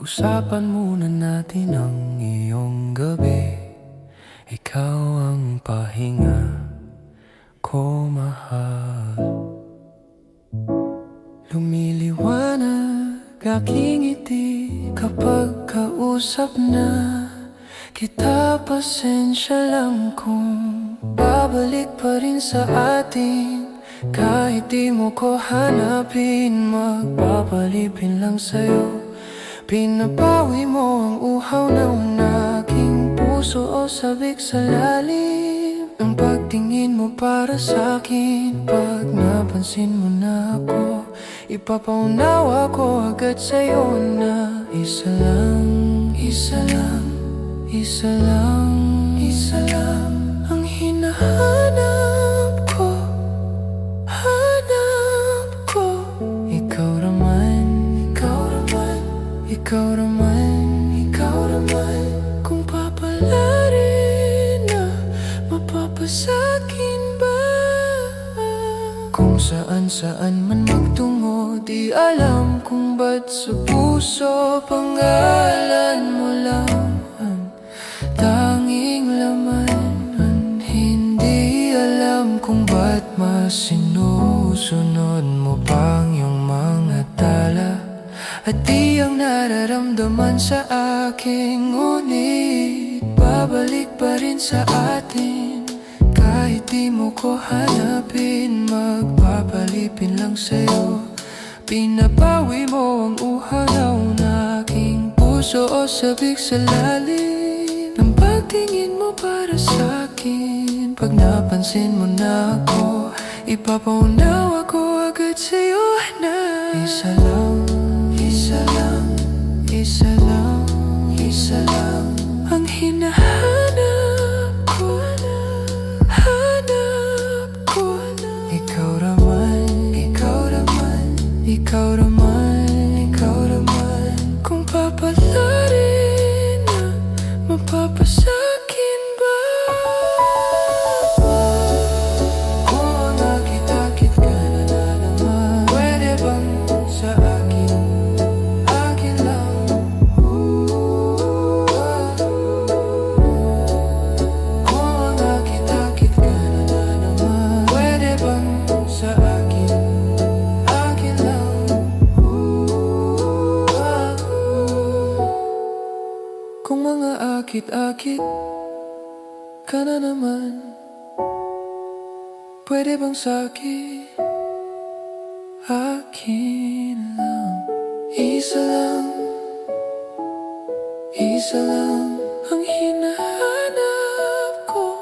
Pag-usapan muna natin ang iyong gabi. Ikaw ang pahinga ko, mahal. Lumiliwanag aking ngiti kapag kausap na kita. Pasensya lang kung babalik pa rin sa atin. Kahit di mo ko hanapin, magpapalipin lang sa'yo. Pinabawi mo ang uhaw ng aking puso o sabik sa lalim ng pagtingin mo para sa'kin. Pag napansin mo na ako, ipapaunawa ko agad sa'yo na isa lang, isa lang, isa lang, isa lang ang hinahanap ko, hanap ko. Ikaw naman, ikaw naman, ikaw naman, ikaw naman. Kung papalarin na mapapasakin ba? Kung saan-saan man magtungo, di alam kung ba't sa puso pangalan mo lang ang tanging laman. Hindi alam kung ba't mas sinusunod mo pang iyong mga tala. At di ang nararamdaman sa akin, ngunit babalik pa rin sa atin. Kahit di mo ko hanapin, magpapalipin lang sa'yo. Pinabawi mo ang uhaw ng aking puso o sabik sa lalim ng pagtingin mo para sa'kin. Pag napansin mo na ako, ipapaunawa ko agad sa'yo na isa lang, isa lang, isa lang, isa lang ang hinahanap ko, hanap ko. Ikaw naman, ikaw naman, ikaw naman, ikaw naman. Kung papalarin na mapapasakin ba? Kung nakita-kit ka na naman, pwede bang sa akin, akin lang? Kung nakita-kit ka na naman, pwede bang sa akin, akin lang? Kung mga akit-akit ka na naman, pwede bang sa'kin, akin lang? Isa lang, isa lang ang hinahanap ko,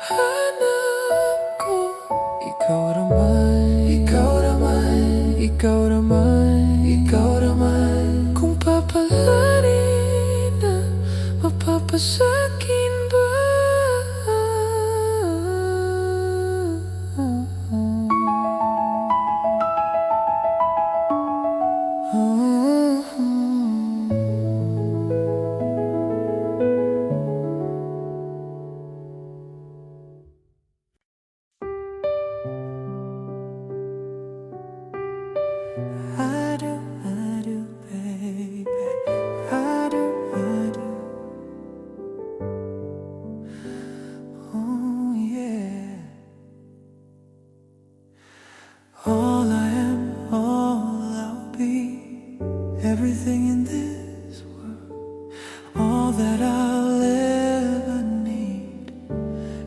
hanap ko. Ikaw naman, ikaw naman, ikaw naman, ikaw naman. Kung papalarin na mapapasakin ba? I do, baby. I do. Oh, yeah. All I am, all I'll be, everything in this world, all that I'll ever need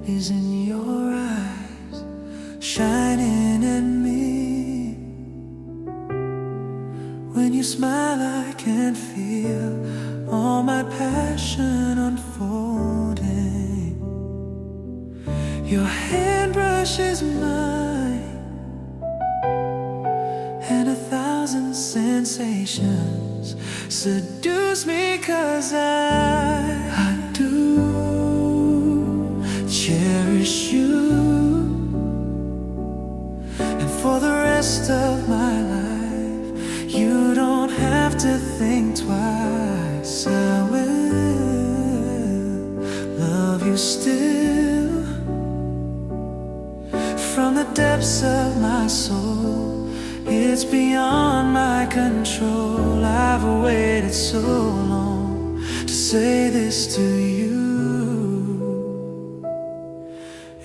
is in your eyes, shining at me. When you smile, I can feel all my passion unfolding. Your hand brushes mine, and 1,000 sensations seduce me, 'cause I do cherish you. And for the rest of my life, you don't have to think twice. I will love you still. From the depths of my soul, it's beyond my control. I've waited waited so long to say this to you.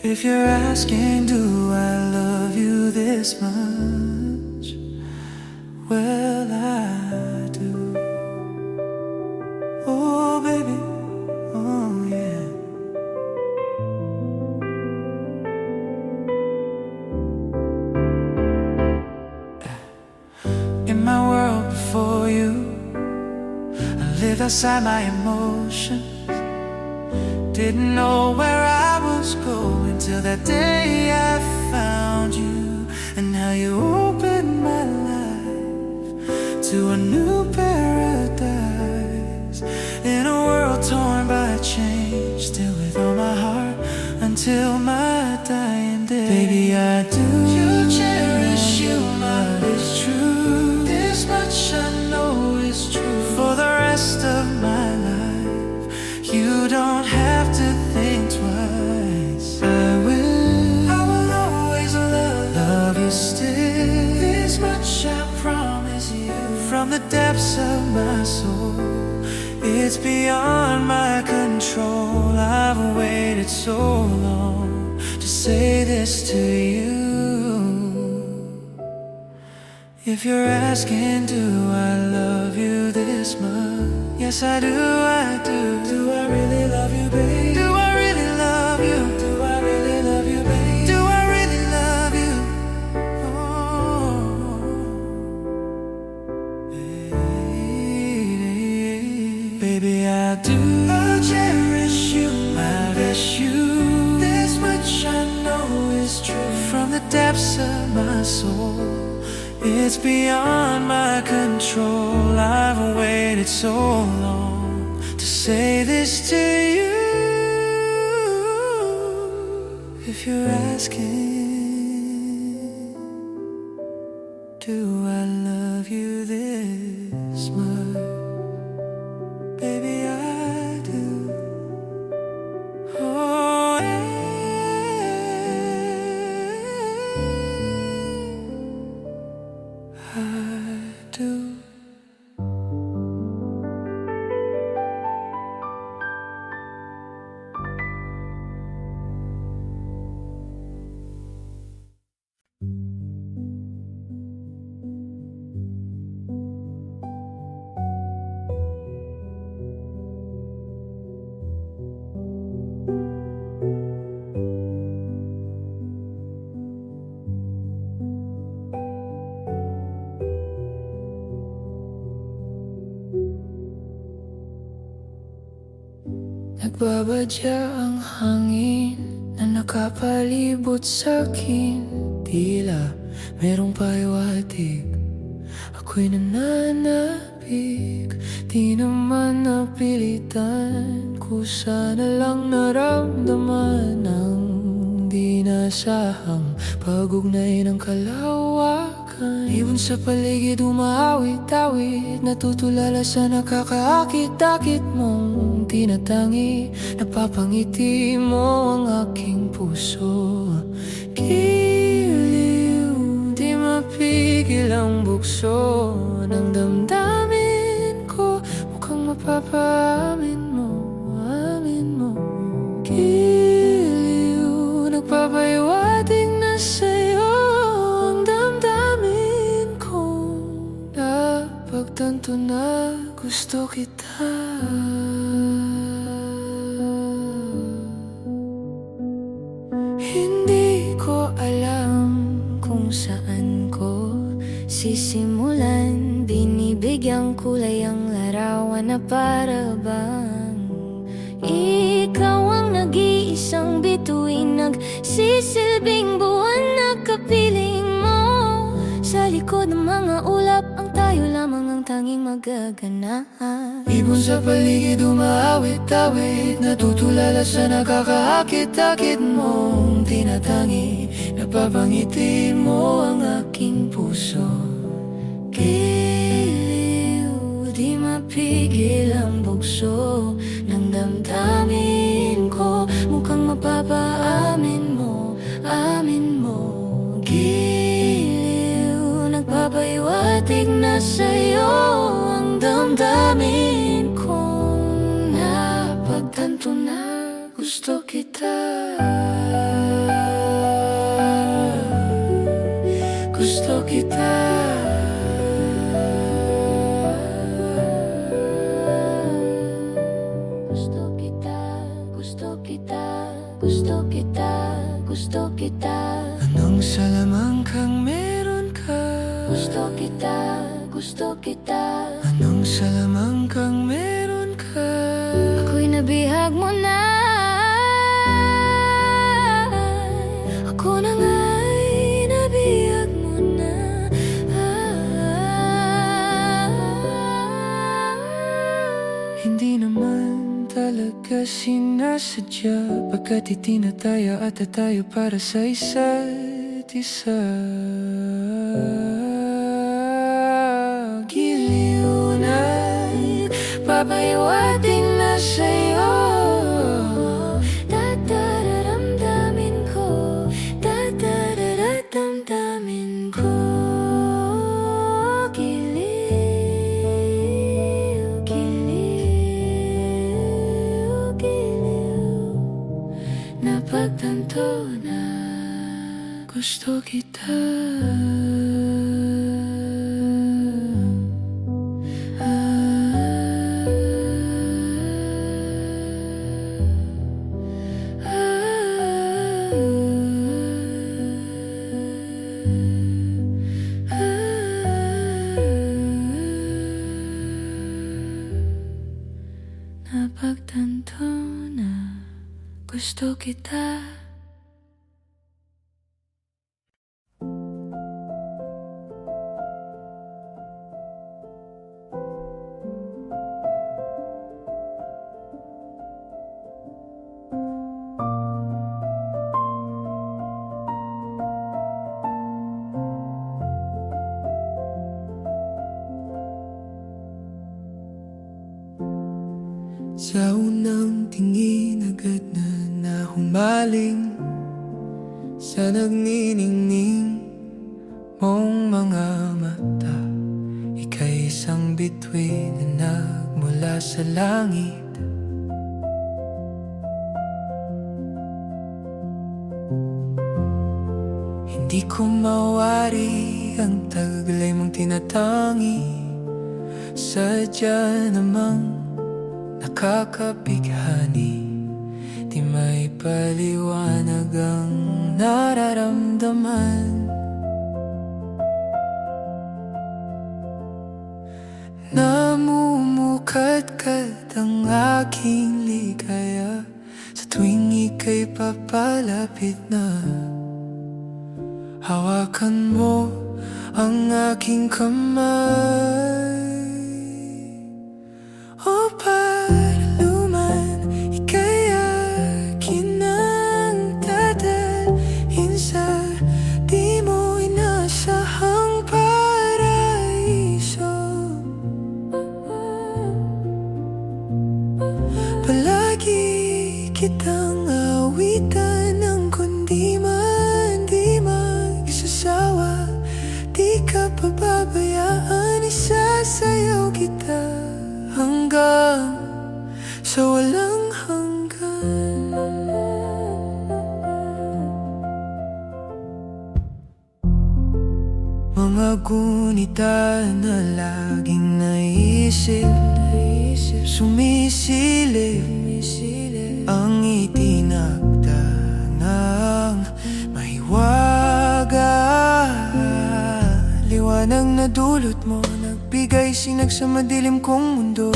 If you're asking, do I love you this much? Well, I do. Oh, baby, oh, yeah. In my world before you, I lived outside my emotions. Didn't know where I was going till that day I found you. And how you opened my life to a new paradise. In a world torn by change, still with all my heart until my dying day. Baby, I do cherish you, my is true. This much I know is true. For the rest of my life, you don't have to think twice. I will always love you still. This much I promise you. From the depths of my soul, it's beyond my control. I've waited so long to say this to you. If you're asking, do I love you this much? Yes, I do, I do. Do I really love you, babe? Do I really love you? Do I really love you, babe? Do I really love you? Oh, baby, I do. I'll cherish you, I wish you. This much I know is true. From the depths of my soul, it's beyond my control. I've waited so long to say this to you. If you're asking, do I love you this much? Baby, I do. Oh, yeah. I do. Nagbabadya ang hangin na nakapalibot sa'kin. Tila merong paiwatig, ako'y nananabik. Di naman napilitan, kusa na lang naramdaman ang di nasahang pag-ugnay ng kalawakan. Ibon sa paligid umaawit-awit, natutulala sa nakakaakit-akit mong tinatangi. Napapangiti mo ang aking puso. Giliw, di mapigil ang bukso ng damdamin ko. Mukhang mapapaamin mo, amin mo. Giliw, nagpapahiwatig na sa'yo ang damdamin ko. Napagtanto na gusto kita. Hindi ko alam kung saan ko sisimulan. Binibigyang kulay ang larawan na para bang ikaw ang nag-iisang bituin, nagsisilbing buwan na kapiling mo. Sa likod ng mga ulap, ang tayo lamang ang tanging magaganap. Ibon sa paligid umaawit-awit, natutulala sa nakakaakit-akit mong tinatangi. Napapangiti mo ang aking puso. Giliw, di mapigil ang bugso ng damdamin ko. Mukhang mapapaamin mo, amin mo. Giliw, nagpapahiwatig na sa'yo ang damdamin damdamin kong napagtanto na gusto kita. Gusto kita. Gusto kita, gusto kita, gusto kita, gusto kita. Anong salamang kang meron ka? Gusto kita, gusto kita. Anong salamang kang meron ka? Ako'y nabihag mo na. Ako na nga'y nabihag mo na. Hindi naman talaga sinasadya, pagkat itinataya at tayo para sa isa't isa. Giliw na, papahiwating na sa'yo. Dadararamdamin ko, dadararamdamin ko. Giliw, giliw, giliw. Napagtanto na gusto kita. Napagtanto na gusto kita. Sa unang tingin agad na nahumaling sa nagniningning mong mga mata. Ika'y isang bituin na nagmula sa langit. Hindi ko mawari ang taglay mong tinatangi. Sadya namang nakakabighani, di may paliwanag ang nararamdaman. Namumukadkad ang aking ligaya sa tuwing ika'y papalapit na. Hawakan mo ang aking kamay. O paraluman, ika'y akin ang dadalhin sa di mo inasahang paraiso. Palagi kitang awitan ng kundi man di magsasawa. Di ka pababayaan, isasayaw kita hanggang sa walang hanggan. Mga gunita na laging naisip, sumisilip ang itinakda ng mahiwaga. Liwanag na dulot mo, nagbigay sinag sa madilim kong mundo.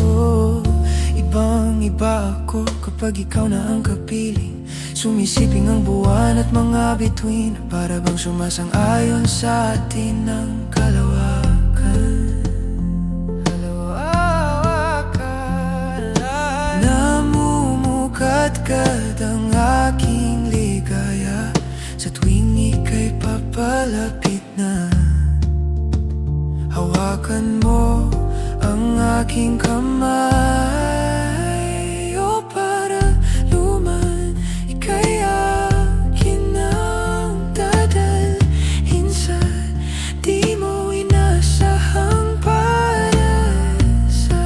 Ibang-iba ako kapag ikaw na ang kapiling. Sumisiping ang buwan at mga bituin, para bang sumasang-ayon sa atin ng kalawakan. Namumukadkad ang aking ligaya sa tuwing ika'y papalapit na. Hawakan mo ang aking kamay. O paraluman, ika'y akin ang dadalhin sa di mo inasahang paraiso.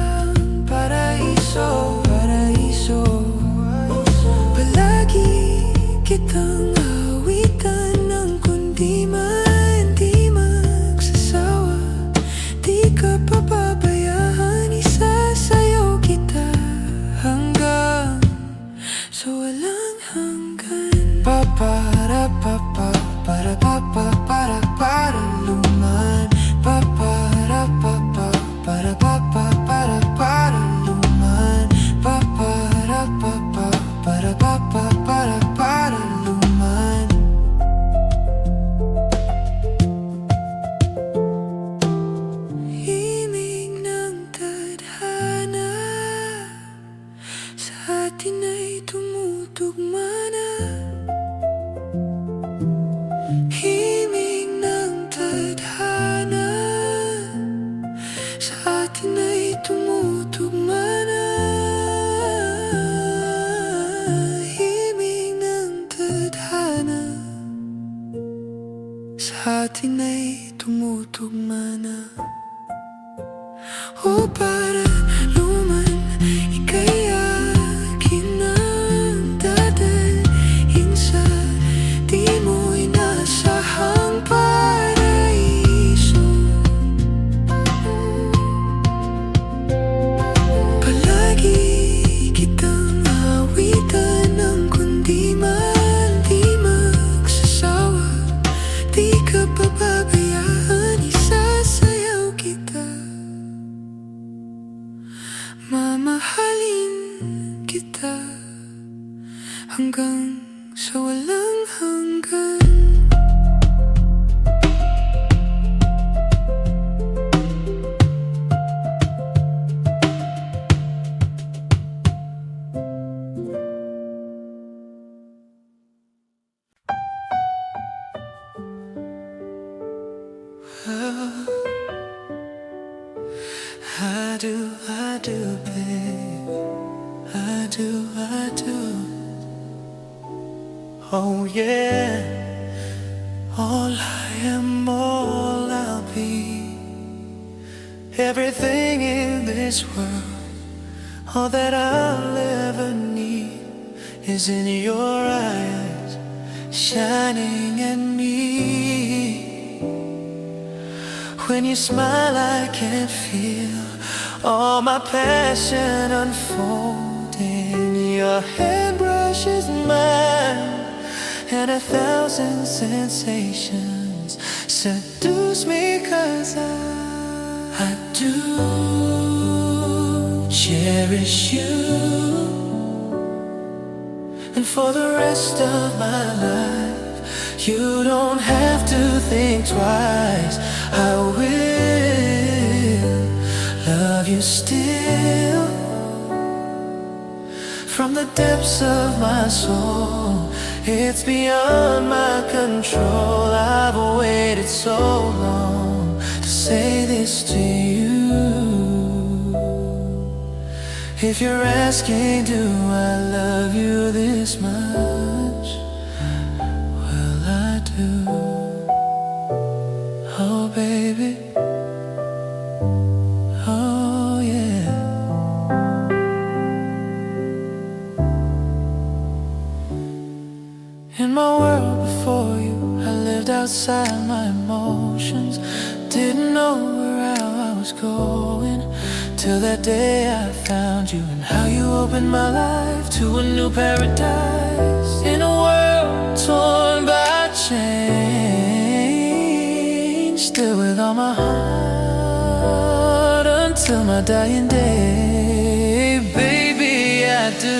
atin ay tumutugma na. Himig ng tadhana sa atin ay tumutugma na. Himig ng tadhana sa atin ay tumutugma na. O para luman, ika'y akin ang dadalhin sa di mo inasahang paraiso. Palagi kitang awitan ng kundi man di magsasawa. Di ka pababayaan, isasayaw kita. Mamahalin kita hanggang sa walang hanggan. I do, babe. I do. Oh yeah. All I am, all I'll be. Everything in this world, all that I'll ever need is in your eyes, shining at me. When you smile, I can feel all my passion unfolding. Your hand brushes mine, and 1,000 sensations seduce me, 'cause I do cherish you. And for the rest of my life, you don't have to think twice. I will love you still. From the depths of my soul, it's beyond my control. I've waited so long to say this to you. If you're asking, do I love you this much? Well, I do. Oh, baby. Oh, yeah. In my world before you, I lived outside my emotions. Didn't know where I was going, till that day I found you, and how you opened my life to a new paradise. In a world torn by change, still with all my heart until my dying day. Baby, I do.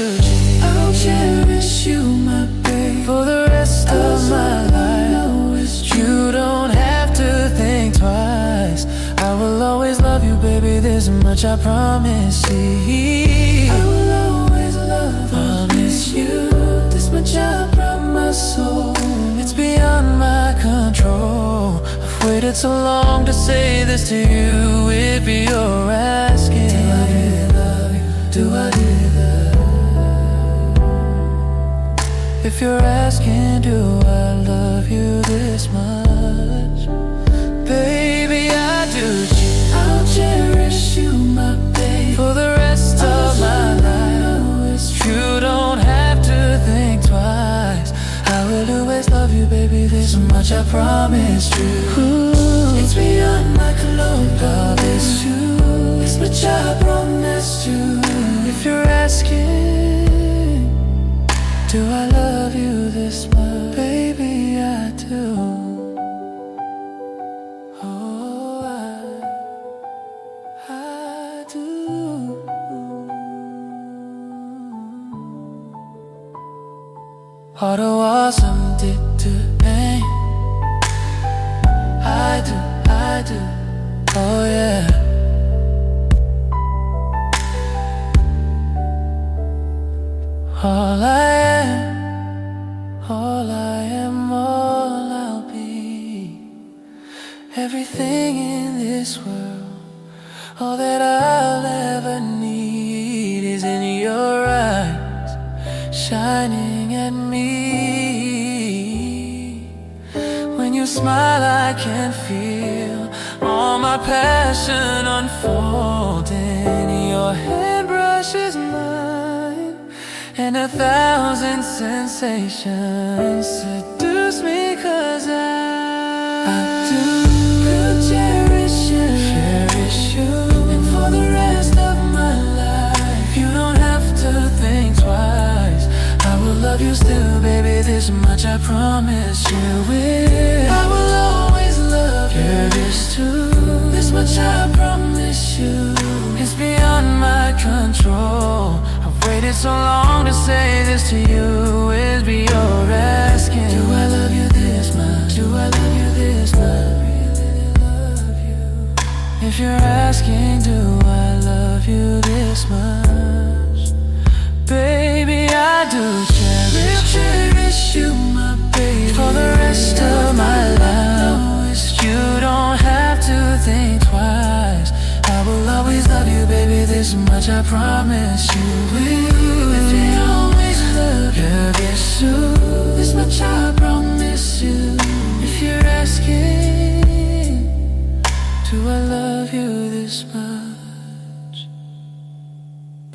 I'll cherish you, my babe, for the rest of my life. You don't have to think twice. I will always love you, baby, this much I promise you. I will always promise you, this much I promise. So it's beyond my control. I've waited so long to say this to you. If you're asking, do I really love you? Do I really love you? If you're asking, do I love you this much? Baby, I do. I'll cherish you, my babe, for the rest of my life. You don't have to think twice. I will always love you, baby, this much I promise you. It's beyond my control, promise you. This much I promise you. If you're asking, do I love you this much? Baby, I do. 어려워 something I do, oh yeah. All I am, all I am, all I'll be. Everything in this world, all that I'll ever need is in your eyes, shining at me. When you smile, I can feel all my passion unfolding. Your hand brushes mine, and 1,000 sensations seduce me, 'cause I do cherish you, and for the rest of my life, you don't have to think twice. I will love you still, baby, this much I promise you will. I will always love you, cherish too, this much I promise you. It's beyond my control. I've waited so long to say this to you. Is be your asking, do I love you this much? Do I love you this much? Really love you. If you're asking, do I love you this much? Baby, I do cherish you, my baby, for the rest of my life. You don't have to think twice. I will always love you, baby, this much I promise you will. If you always love you, this much I promise you. If you're asking, do I love you this much?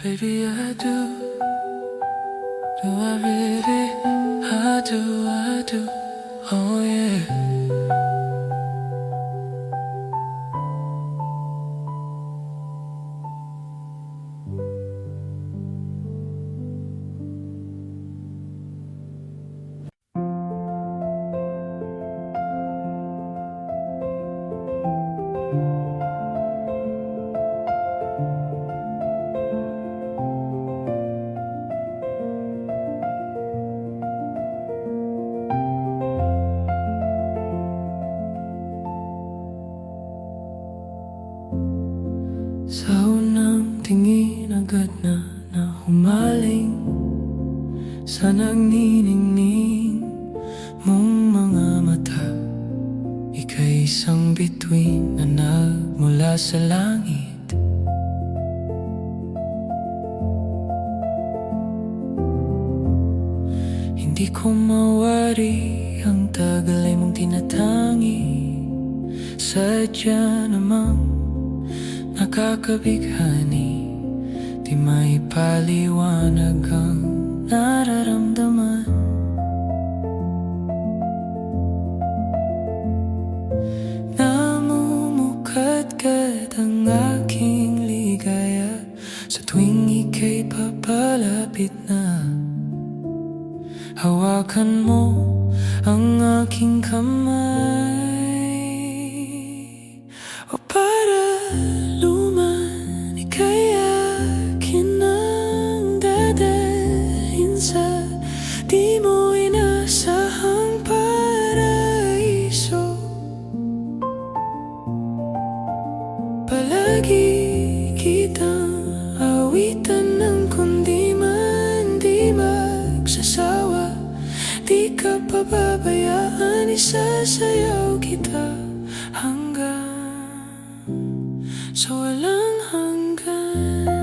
Baby, I do. Do I really? I do, oh yeah. Sa unang tingin agad na humaling sa nagniningning mong mga mata. Ika'y isang bituin na nagmula sa langit. Hindi ko mawari ang tagal ay mong tinatangi. Sadya namang nakakabighani, di maipaliwanag ang nararamdaman. Namumukadkad ang aking ligaya sa tuwing ika'y papalapit na. Hawakan mo ang aking kamay, o para luman, ika'y akin ang dadalhin sa di mo inasahang paraiso. Palagi kitang awitan ng kundi man di magsasawa. Di ka pababayaan, isasayaw kita hanggang sa walang hanggan.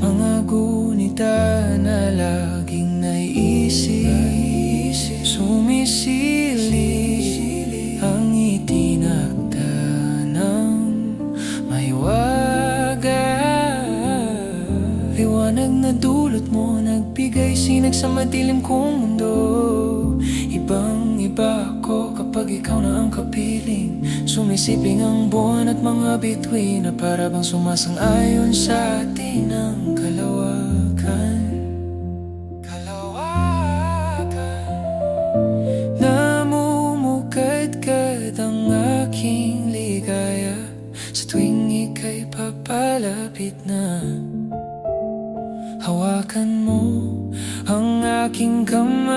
Mga gunita na laging naiisip, sumisili ang itinakda ng mahiwaga. Liwanag na dulot mo, nagbigay sinag sa madilim kong mundo. Ibang-iba ako kapag ikaw na ang kapiling. Sumisiping ang buwan at mga bituin na para bang sumasang-ayon sa atin ang kalawakan. Namumukadkad ang aking ligaya sa tuwing ika'y papalapit na. Hawakan mo ang aking kamay,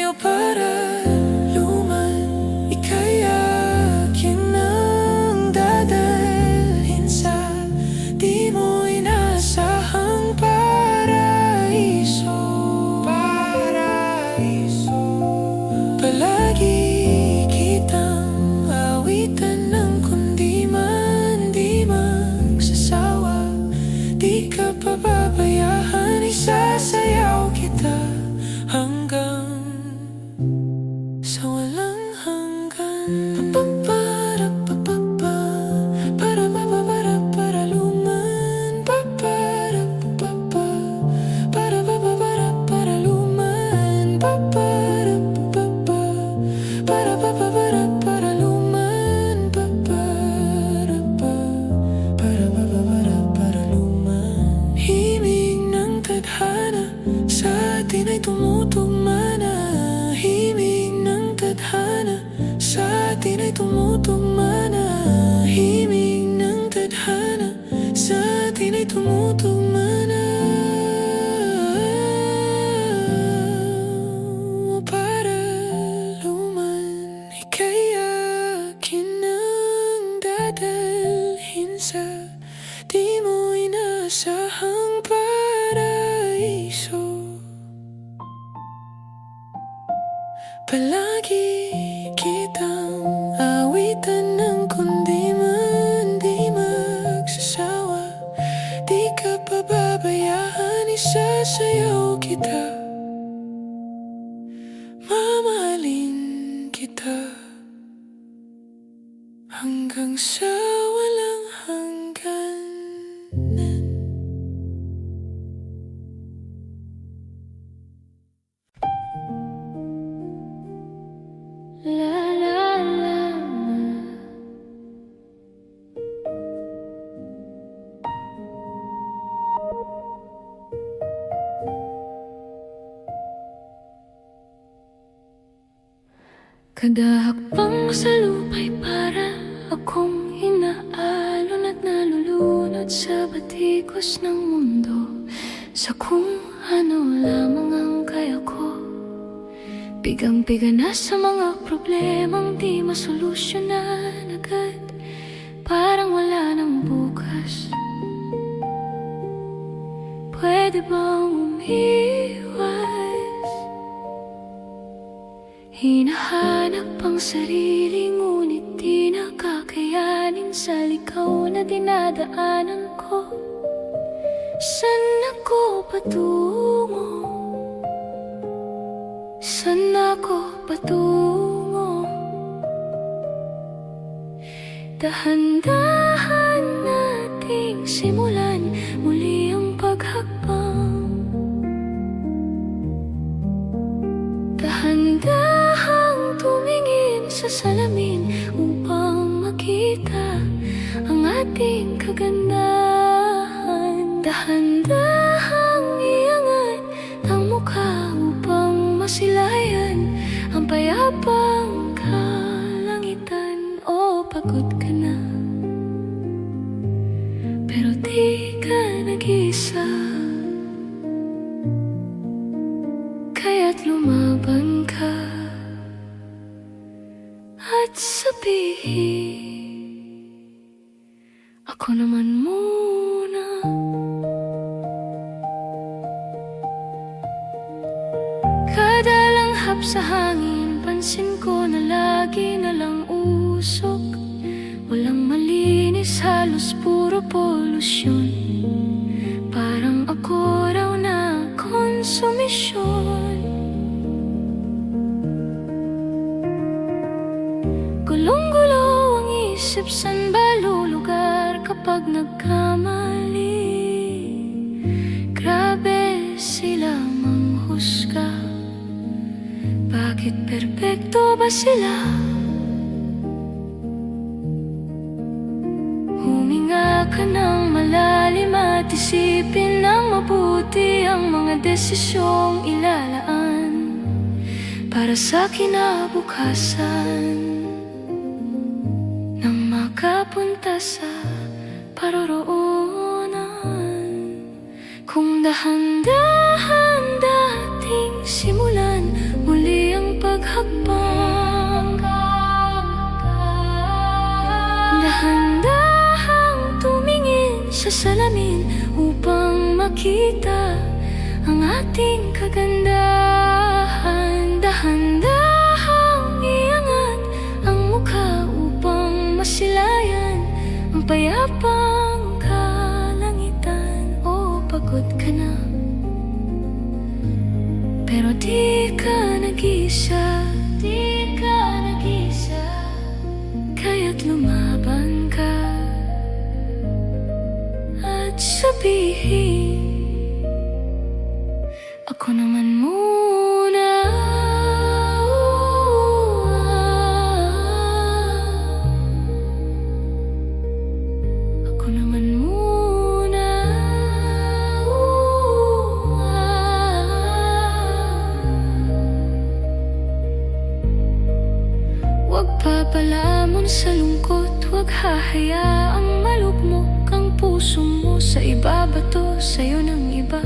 o para luman, ika'y akin na para luman para luman. Himig ng tadhana sa atin ay tumutugma na. Himig ng tadhana sa atin ay tumutugma na. Himig ng tadhana sa atin ay tumutugma na. Para luman, ika'y akin ang dadalhin sa di mo inasahang paraiso. Palagi kitang awitan ng kundi man di magsasawa. Di ka pababayaan, isasayaw kita. Mamahalin kita hanggang sa walang hangganan. La la la. Kada hakbang sa lupa'y para akong inaalon at nalulunod sa batikos ng mundo, sa kung ano lamang ang kaya ko. Bigang-biga na sa mga problemang di masolusyonan agad, parang wala nang bukas. Pwede bang umiwas? Hinahanap ang sarili ngunit di nakakayanin sa ligaw na dinadaanan ko. Saan ako patungo? Saan ako patungo? Dahan-dahan nating simulan muli ang paghakbang. Dahan-dahang tumingin sa salamin upang makita ang ating kagandahan. Dahan-dahang iangat ang mukha upang masilayan ang payapang kalangitan. O pagod ka na, pero di ka nag-isa, kaya't lumaban ka at sabihin, ako naman muna. Kada langhap sa hangin, pansin ko na lagi na lang usok. Walang malinis, halos puro polusyon. Parang ako raw na konsumisyon. Gulong-gulo ang isip, saan ba lulugar kapag nagkamali? Grabe sila manghusga, bakit perpekto ba sila? Huminga ka ng malalim at isipin ng mabuti ang mga desisyong ilalaan para sa kinabukasan, nang makapunta sa paroroonan. Kung dahan-dahan dating simulan muli ang paghakbang, dahan-dahang tumingin sa salamin upang makita ang ating kagandahan. Dahan-dahang iangat ang mukha upang masilayan ang payapang kalangitan. O pagod ka na, pero di ka nag-isa, di ka nag-isa, kaya't lumaban ka at sabihin, ako naman muna. Papalamon sa lungkot, huwag hahayaang malugmok ang puso mo sa ibabato sa'yo ng iba.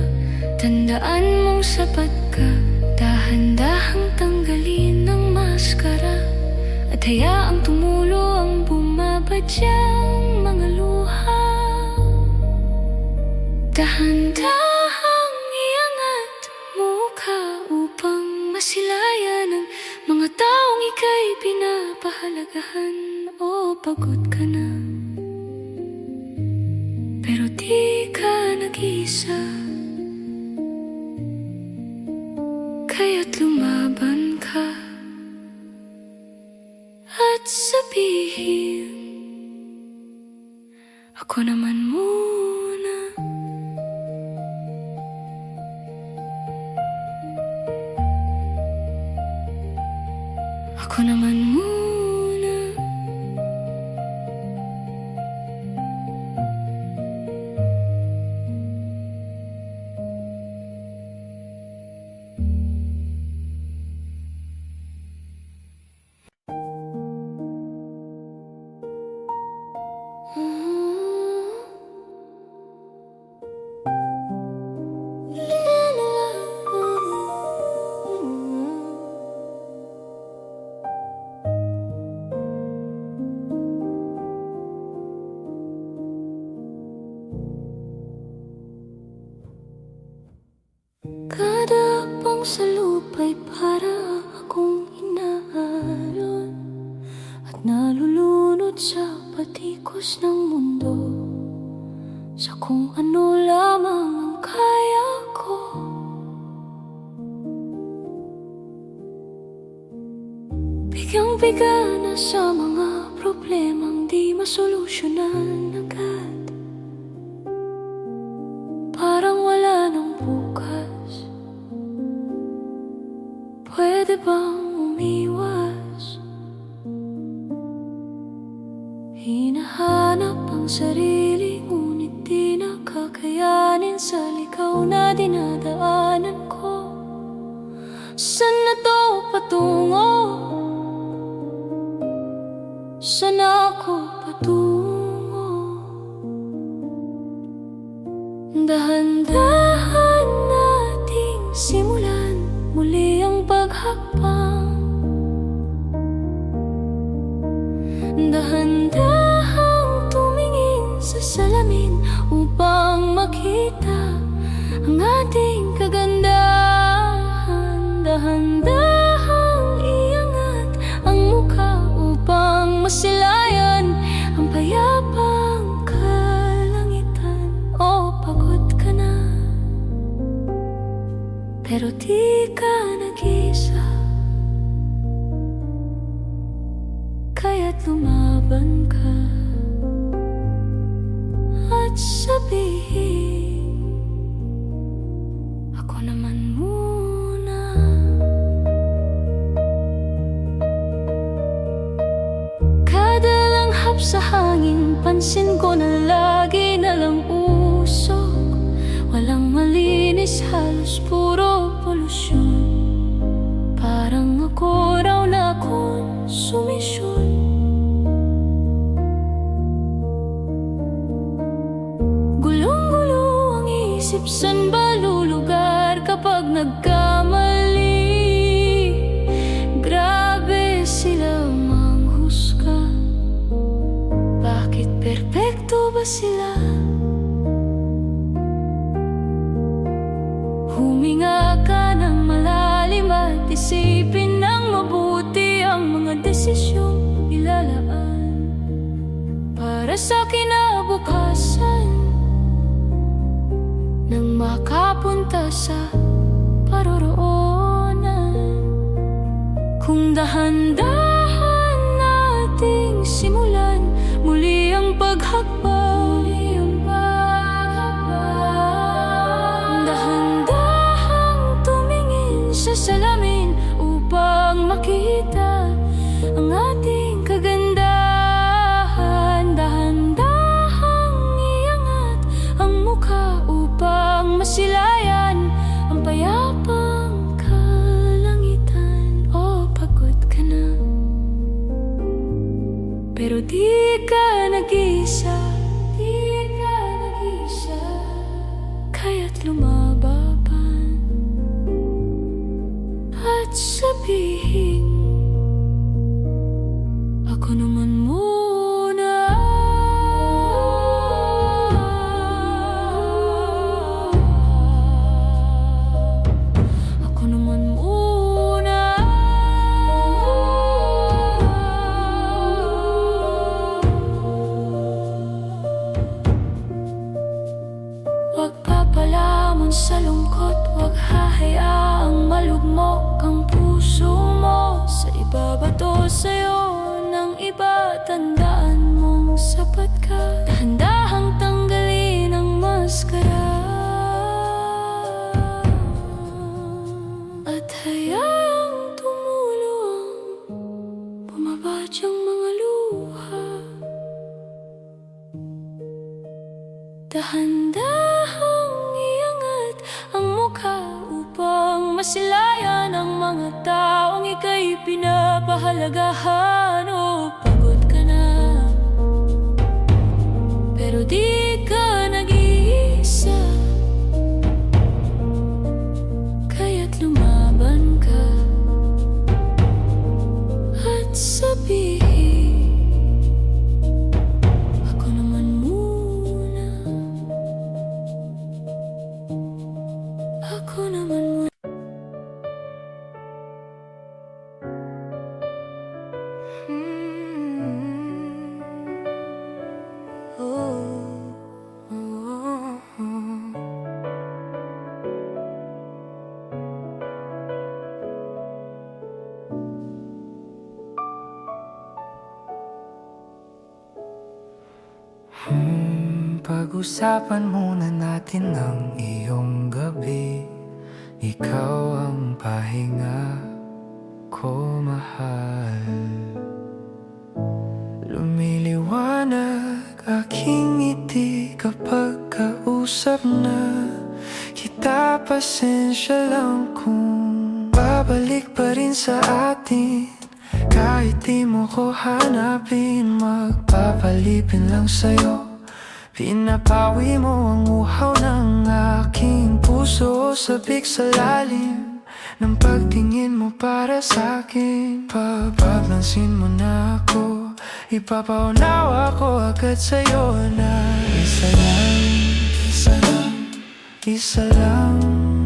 Tandaan mong sapat ka, dahan-dahang tanggalin ang maskara, at hayaang tumulo ang bumabadyang mga luha. Dahan-dahang iangat mukha upang masilayan ang mga taong ika'y pinapahalagahan. O pagod ka na, pero di ka nag-iisa, kaya't lumaban ka at sabihin, ako naman muna. Ako naman muna. Kada akbang sa lupa'y para akong inaalon at nalulunod sa patikos ng mundo, sa kung ano lamang ang kaya ko. Bigyang-biga na sa mga problemang di masolusyonan agad, parang wala nang bukas. Pwede bang umiwas? Hinahanap ang sarili, ngunit di nakakayanin sa ligaw na dinadaanan ko. Saan na to patungo? Saan ako patungo? Dahan-dahan nating simulan muli ang paghakbang. Dahan-dahang tumingin sa salamin upang makita ang ating kagandahan. Dahan-dahang iangat ang mukha upang masilayan ang payapang kalangitan. O pagod ka na, pero di ka nag-isa, kaya't lumaban ka at sabihin, ako naman muna. Kada langhap sa hangin, pansin ko na lagi na lang usok. Walang malinis, halos puro polusyon. Parang ako raw na konsumisyon. Gulong-gulo ang isip, san ba lulugar kapag nagkamali? Grabe sila manghusga, bakit perpekto ba sila? Huminga ka ng malalim at isipin ng mabuti ang mga desisyong ilalaan para sa kinabukasan, nang makapunta sa paroroonan. Kung dahan-dahan nating simulan muli ang paghakbang, sa salamin upang makita ang ating kagandahan. Dahan-dahang iangat ang mukha upang masilayan ang payapang kalangitan. O pagod ka na, Pero di ka nag-isa, kaya't lumababan at sabihin, ako naman muna. Ako naman muna. Huwag papalamon sa lungkot, huwag hahayaang malugmok ang puso mo. Sa ibabato sa'yo ng iba, tandaan mong sapat ka. Dahan-dahang tanggalin ang maskara at hayaang tumulo ang bumabadyang mga luha. Dahan-dahang iangat ang mukha upang masilayan ang mga taong ika'y pinapahalagahan. O pagod ka na, pero di ka nag-iisa, kaya't lumaban ka at sabihin, ako naman muna. Ako naman muna. Pag-usapan muna natin ang iyong gabi. Ikaw ang pahinga ko, mahal. Lumiliwanag aking ngiti kapag kausap na kita. Pasensya lang kung babalik pa rin sa atin. Kahit di mo ko hanapin, magpapalipin lang sa'yo. Pinapawi mo ang uhaw ng aking puso, sabik sa lalim ng pagtingin mo para sa'kin. Pagpansin mo na ako, ipapaunawa ko agad sa'yo na isa lang, isa lang, isa lang,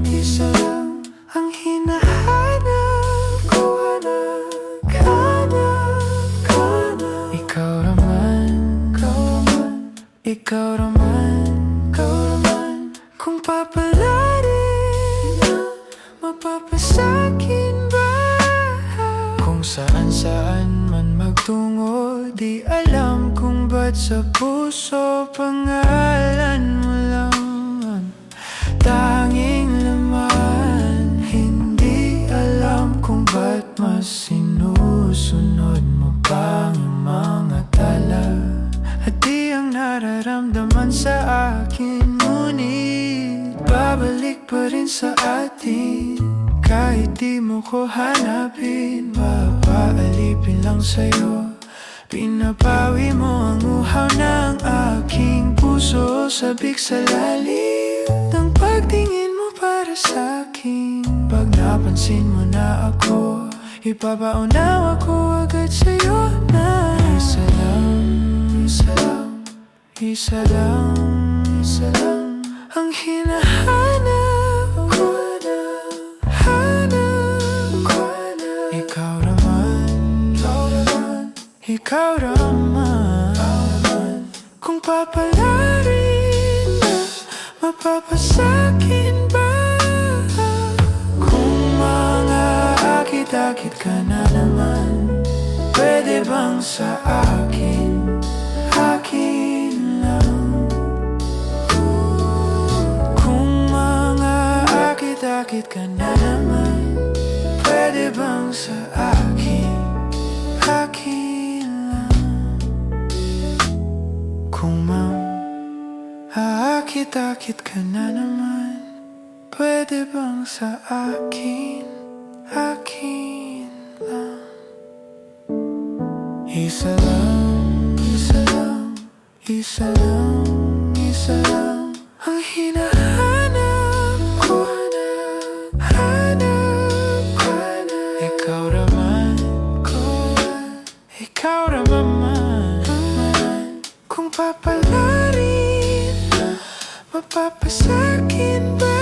isa lang ang hinahanap ko, hanap, hanap, hanap. Ikaw naman, ikaw naman, ikaw naman. Kung papalarin na, mapapasakin ba? Kung saan-saan man magtungo, di alam kung ba't sa puso pangalan mo lang ang tanging laman. Hindi alam kung ba't mas sinusunod mo pang mga tala. At di ang nararamdaman sa akin, ngunit babalik pa rin sa atin. Kahit di mo ko hanapin, papaalipin lang sa'yo. Pinapawi mo ang uhaw ng aking puso, sabik sa lalim ng pagtingin mo para sa'kin. Pag napansin mo na ako, ipapaunawa ko agad sa'yo na isa lang, isa lang, isa lang, isa lang ang hinahanap ko, hanap ko. Ikaw naman, ikaw naman, ikaw naman. Kung papalarin na, mapapasakin ba? Kung mga akit-akit ka na naman, pwede bang sa akin, akin lang? Kung mga akit-akit ka na naman, pwede bang sa akin, akin lang? Kung aakit-akit ka na naman, pwede bang sa akin, akin lang? Isa lang, Isa lang ang hinahanap ko. Hanap ko. Ikaw naman, ikaw naman. Kung papalarin, mapapasakin ba?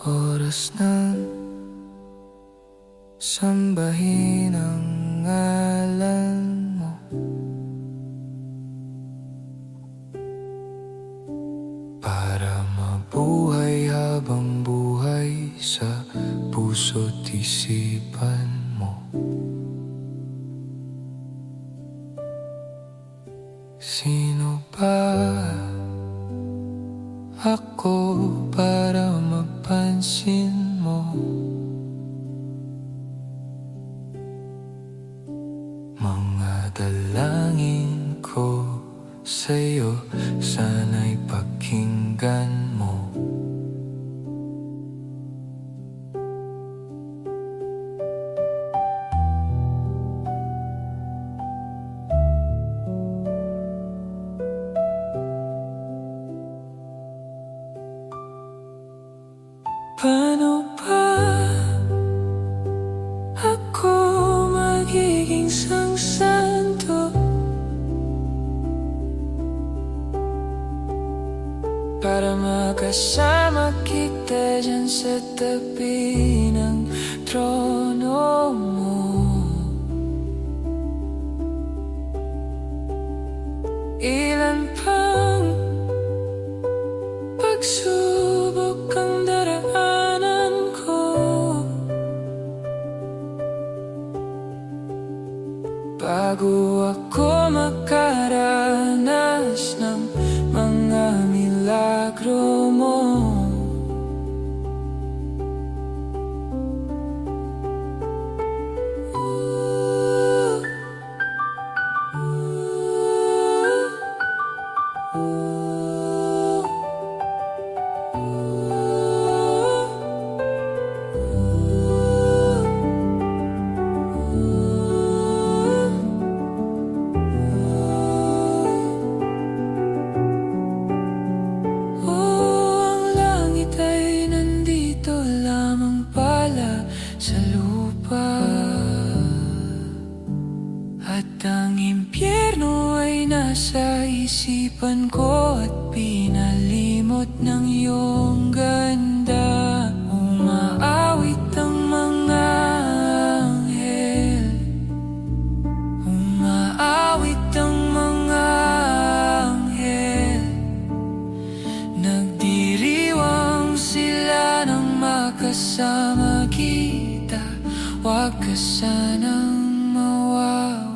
Oras ng sambahin ang ngalan mo. Para mabuhay habang buhay sa puso't isipan mo. Sino ba ako para mapansin mo? Mga dalangin ko sa'yo, sana'y pakinggan mo. Paano ba ako magiging santo para makasama kita dyan sa tabi ng trono mo? Ilan pang pagsubok ang daraanan ko bago ako makaranas ng mga milagro mo. Sa lupa at ang impyerno ay nasa isipan ko at pinalimot ng iyong ganda. Umaawit ang mga anghel, umaawit ang mga anghel, nagdiriwang sila ng makasama kita. Huwag ka sanang mawawala.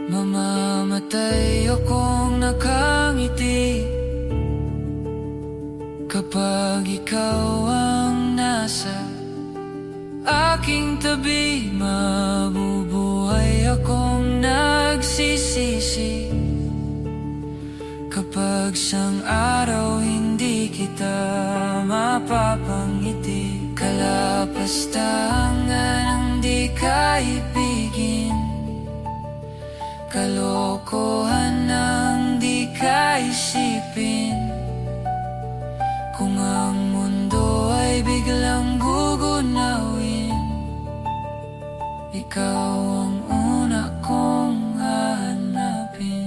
Mamamatay akong nakangiti kapag ikaw ang nasa aking tabi. Mabubuhay akong nagsisisi kapag sang araw hindi kita mapapangiti. Kalapastangan ang di kaibigin Kalokohan ang di kaisipin. Kung ang mundo ay biglang gugunawin, ikaw ang una kong hahanapin.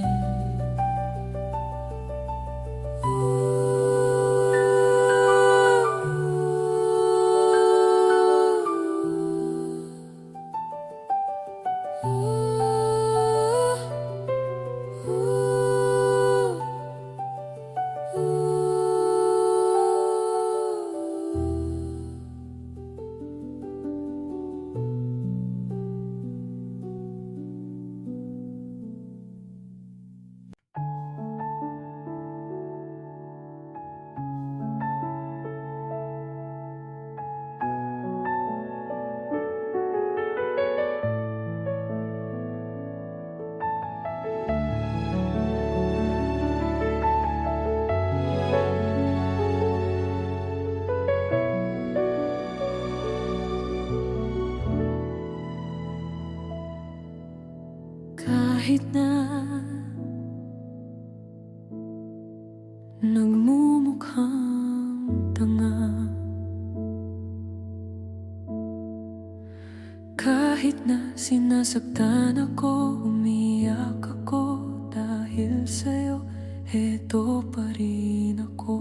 Kahit na nagmumukhang tanga, kahit na sinasaktan ako, umiyak ako dahil sa'yo, eto pa rin ako.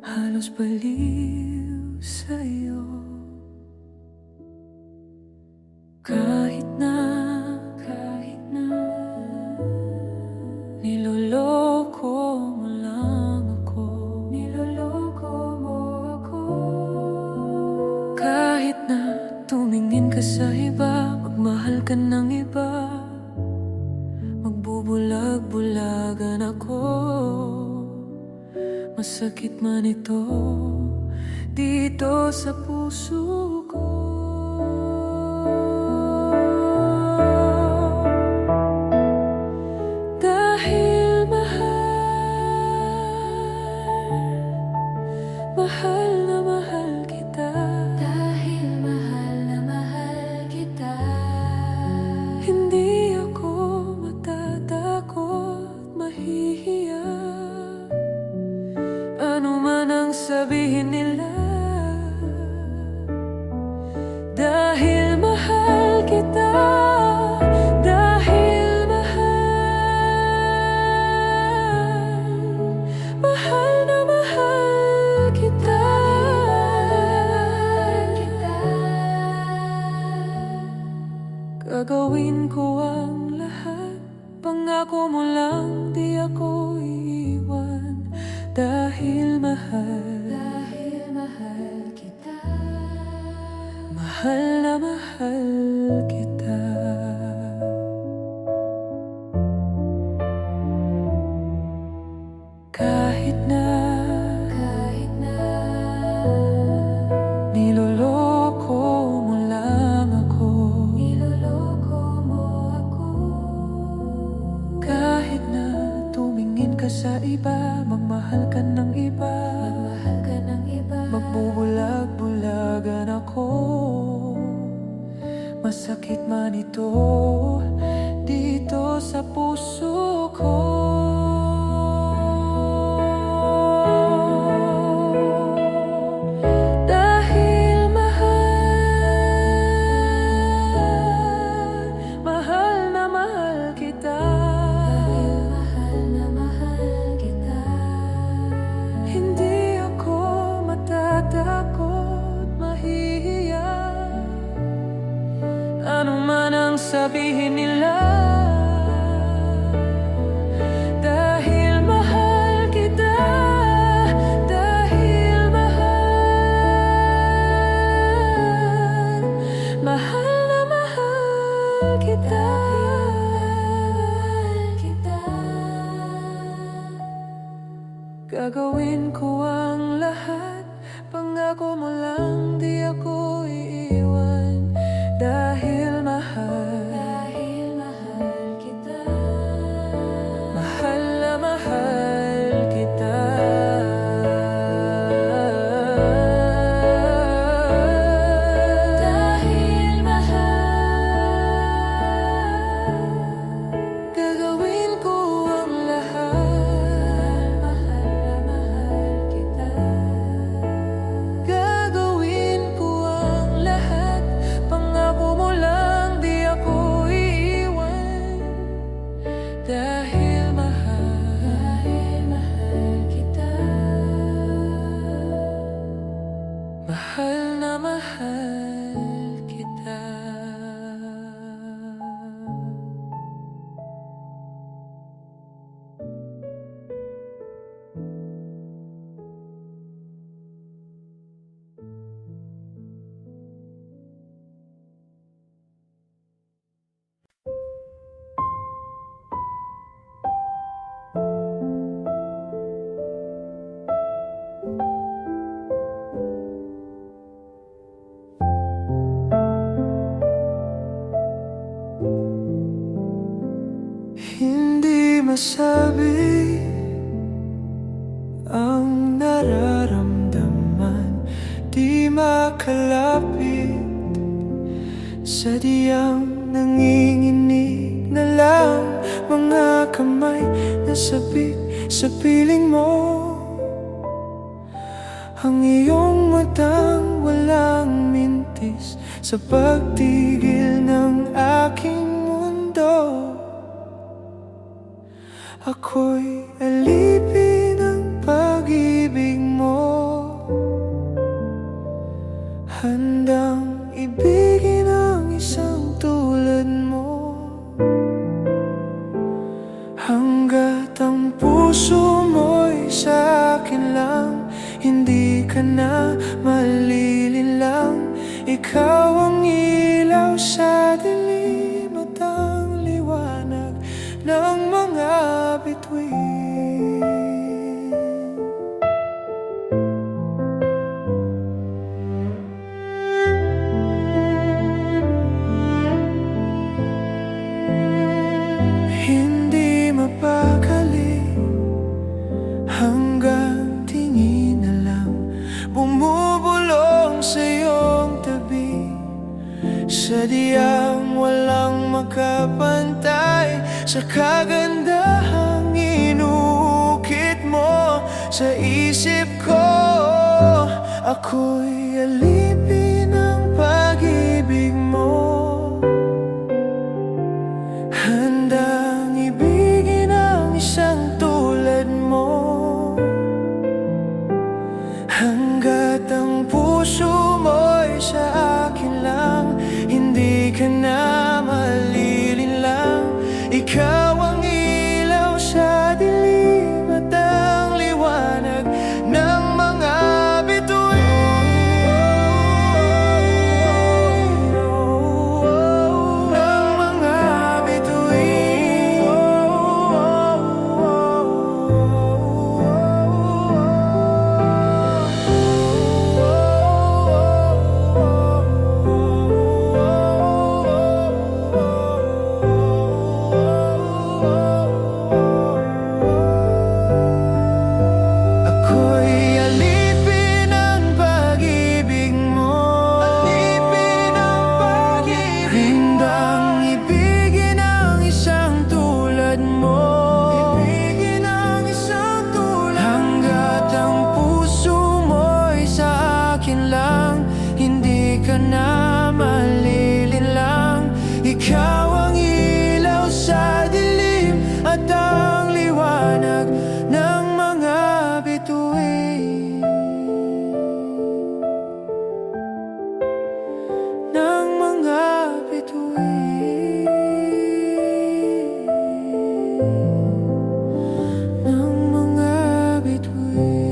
Halos baliw sa'yo. Kahit na niloloko mo lang ako, niloloko mo ako. Kahit na tumingin ka sa iba, magmahal ka ng iba, magbubulag-bulagan ako. Masakit man ito dito sa puso ko. Mahal na mahal kita. Dahil mahal na mahal kita. Hindi ako matatakot, mahihiya. Ano man ang sabihin nila. Dahil mahal kita. Dahil mahal na mahal kita. Gagawin ko ang lahat, pangako mo lang di ako iiwan. Dahil mahal kita. Mahal na mahal kita. Kahit na niloloko mo lang ako, niloloko mo ako. Kahit na tumingin ka sa iba, magmahal ka ng iba, magbubulag-bulagan ako. Masakit man ito dito sa puso ko. Ano man ang sabihin nila. Dahil mahal kita. Dahil mahal na mahal kita. Gagawin ko ang lahat, pangako mo lang di ako iiwan. Dahil mahal kita. Mahal na mahal kita. Dahil mahal masabi ang nararamdaman, di makalapit. Sadyang nanginginig na lang mga kamay na sabik sa piling mo. Ang iyong matang walang mintis sa pagtigil ng aking mundo. Ako'y alipin ng pag-ibig mo, handang ibigin ang isang tulad mo. Hanggat ang puso mo'y sa akin lang, hindi ka na malilinlang. Ikaw ang ilaw sa dilim at ang liwanag ng mga bituin. Hindi mapakali hanggang tingin na lang bumubulong sa iyong tabi. Sadyang walang makapantay sa kagandahang inuukit mo sa isip ko. Ako'y alipin ng pag-ibig mo, handang ibigin ang isang tulad mo. Hanggat ang puso mo'y sa akin lang, hindi ka na malilinlang. Ikaw ang ilaw sa dilim at ang liwanag ng mga bituin. Ng mga bituin. Ako'y alipin ng pag-ibig mo, alipin ng pag-ibig mo. Handang ibigin ang isang tulad mo, ibigin ang isang tulad mo. Hanggat ang puso mo'y sa akin lang, hindi ka na malilinlang. Ikaw ang ilaw sa dilim at ang liwanag ng mga bituin. Ng mga bituin. Ng mga bituin.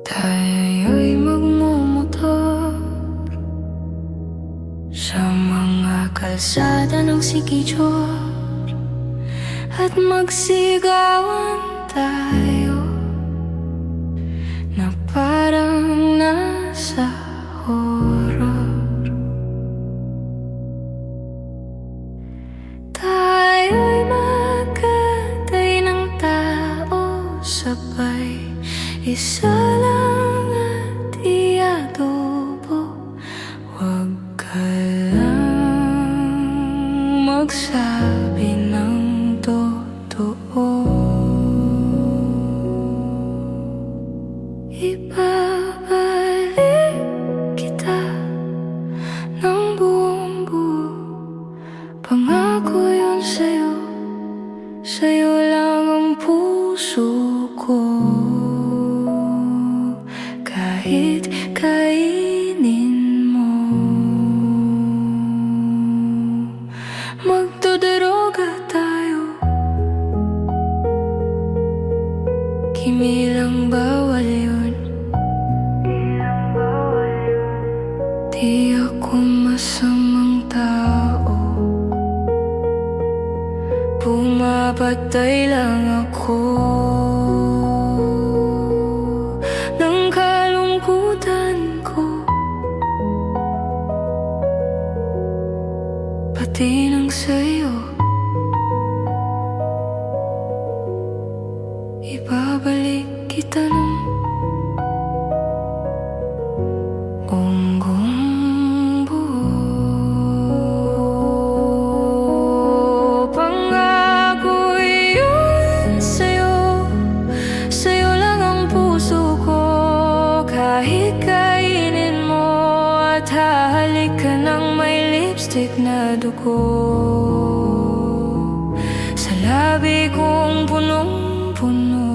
Tayo'y magmumotor sa mga kalsada ng Siquijor at magsigawan tayo na parang nasa horror. Tayo'y magkatay ng tao sabay, isa lang at iadobo. Huwag ka lang magsabi ng totoo. Ibabalik kita ng buong buo. Pangako yun sa'yo, sa'yo lang ang puso ko. Kahit kainin mo, magdodroga tayo, kimilang bawat bawal yun. Di ako masamang tao, pumapatay lang ako ng kalungkutan ko, pati ng sa'yo. Ibabalik kita ng unggong buo. Pangako yun sa'yo, sa'yo lang ang puso ko. Kahit kainin mo at hahalik ka ng may lipstick na dugo, sa labi kong punong-puno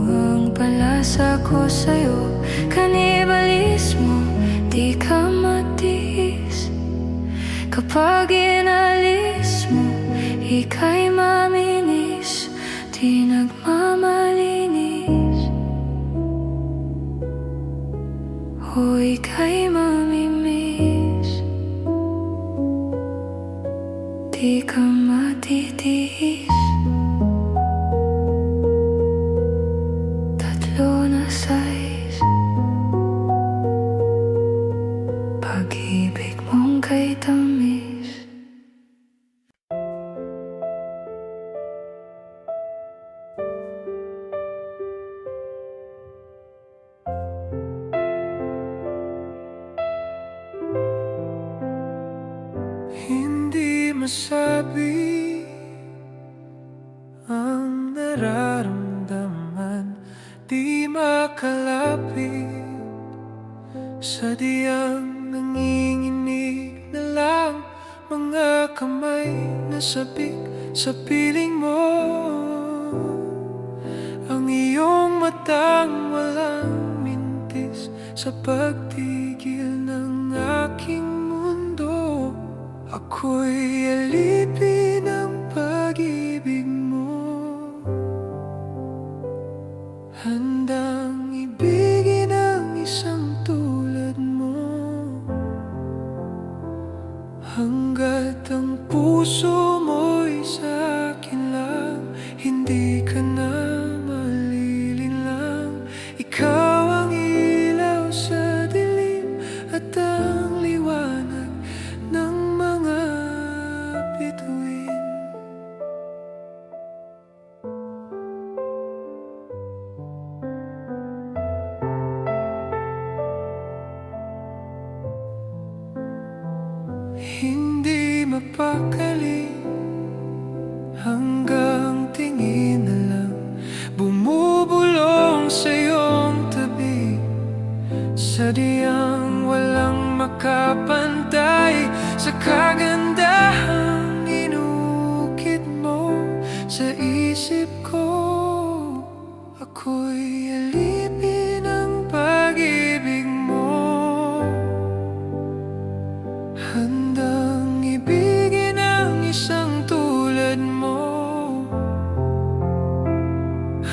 ang palasa ko sa'yo. Kanibalismo, di ka matiis. Kapag inalis mo, ika'y maminis, di nagmamalinis. O ika'y mamimiss, di ka matitiis. Tatlo na size, pag-ibig mong kay tamis. Hindi masabi ang nararamdaman, di makalapit, sadyang nanginginig na lang mga kamay na sabik sa piling mo. Ang iyong matang walang mintis sa pagtigil ng aking mundo. Ako'y alipin ng pag-ibig mo, handang ibigin ang isang tulad mo. Hanggat ang puso mo'y sa'kin lang, hindi ka na malilinlang. Ikaw ang ilaw sa dilim at ang liwanag ng mga bituin. Hindi mapakali, hanggang tingin na lang bumubulong sa iyong tabi, sadyang walang makapantay sa kagandahang inukit mo sa isip ko. Ako'y alipin ng pag-ibig mo, handang ibigin ang isang tulad mo.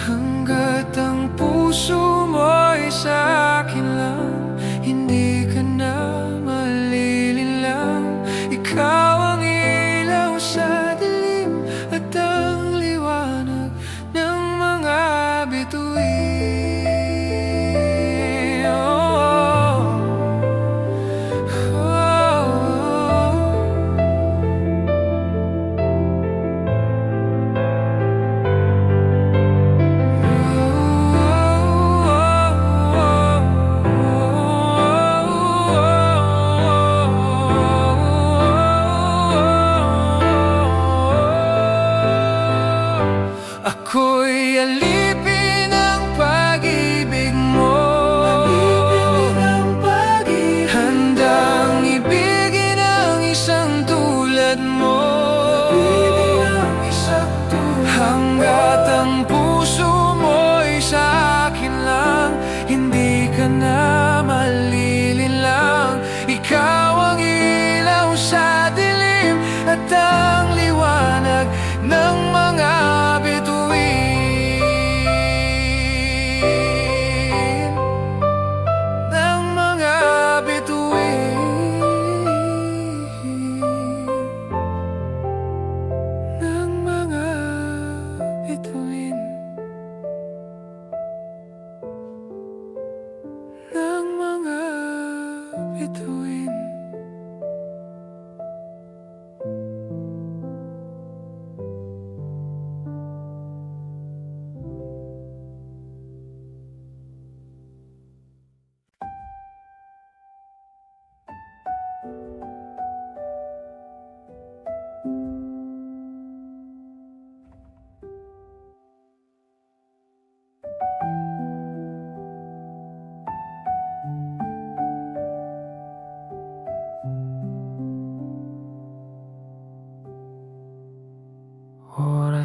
Hanggat ang puso mo'y sa'kin lang, hindi ka na malilinlang. Ikaw ang ilaw sa dilim at ang liwanag ng mga bituin. Ako'y alipin ng pag-ibig mo, handang ibigin ang isang tulad mo. Hanggat ang puso mo'y sa'kin lang, hindi ka na malilinlang. Ikaw ang ilaw sa dilim at ang liwanag ng mga bituin.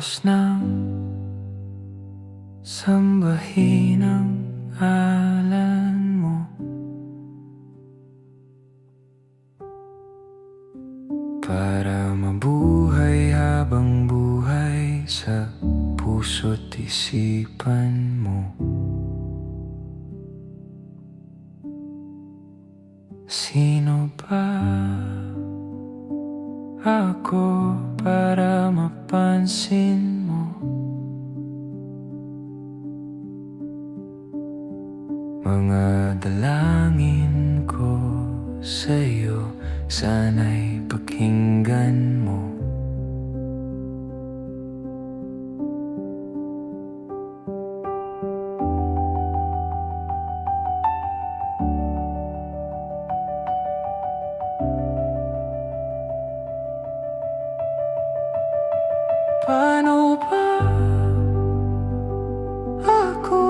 oras ng sambahin ang ngalan mo. Para mabuhay habang buhay sa puso't isipan mo. Sino ba ako para mapansin mo? Mga dalangin ko sa'yo, sana'y pakinggan mo. Paano ba ako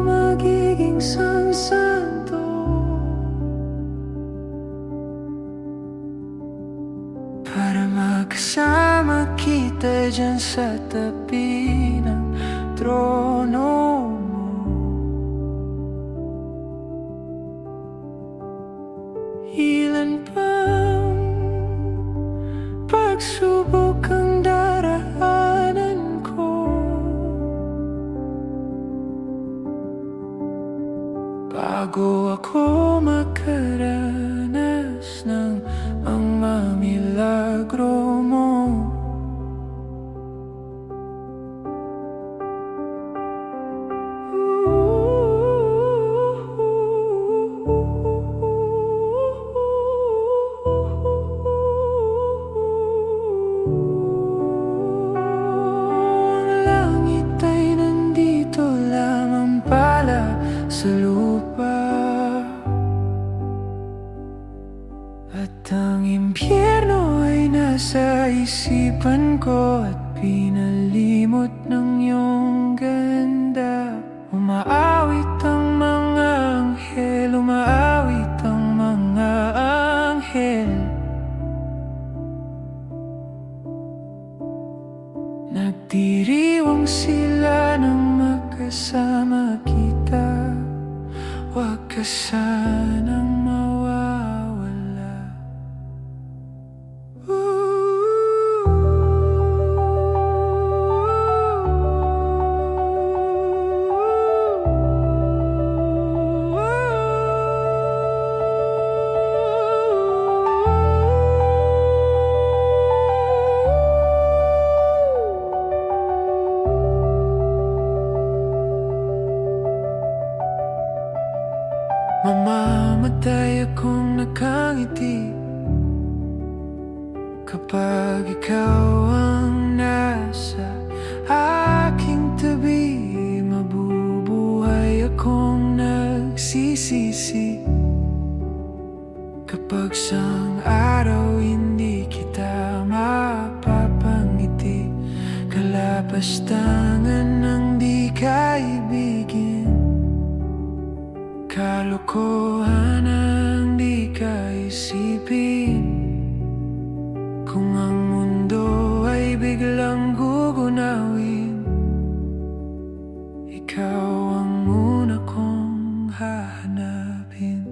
magiging santo para makasama kita dyan sa tabi ng trono mo? Ilan pang pagsubok ang daraanan ko bago ako makaranas ng mga milagro mo. Sa lupa at ang impyerno ay nasa isipan ko at pinalimot ng iyong ganda. Umaawit ang mga anghel, umaawit ang mga anghel. Nagdiriwang sila nang magkasama kita. Huwag ka sanang mawawala. Mamamatay akong nakangiti kapag ikaw ang nasa aking tabi. Mabubuhay akong nagsisisi kapag sang araw hindi kita mapapangiti. Kalapastangan ng di kaibigin, kalokohan ang di kaisipin. Kung ang mundo ay biglang gugunawin, ikaw ang una kong hahanapin.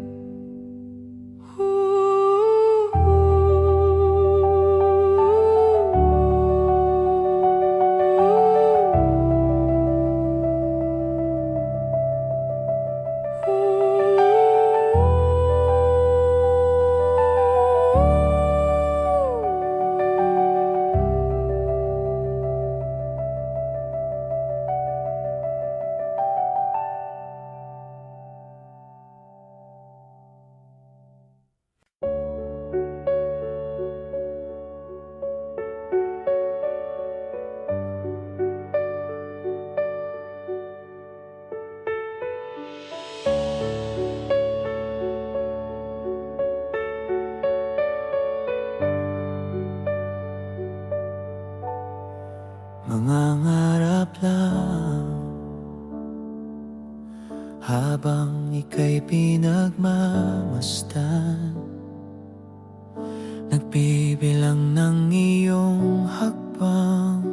Mangangarap lang habang ika'y pinagmamasdan, nagbibilang ng iyong hakbang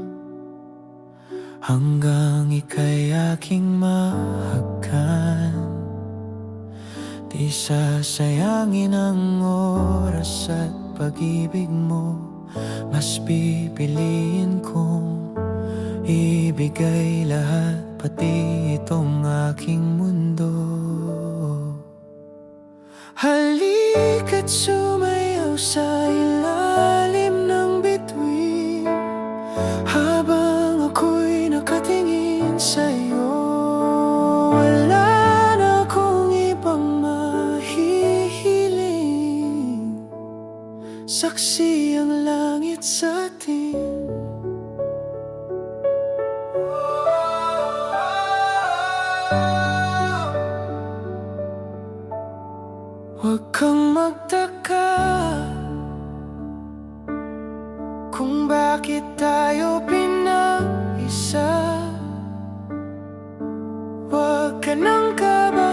hanggang ika'y aking mahagkan. Di sasayangin ang oras at pag-ibig mo, mas pipiliin kong ibigay lahat, pati itong aking mundo. Halika't sumayaw sa ilalim ng bituin, habang ako'y nakatingin sa'yo. Wala na akong ibang mahihiling, saksi ang langit sa atin. Huwag kang magtaka kung bakit tayo pinag-isa. Huwag ka nang kabahan,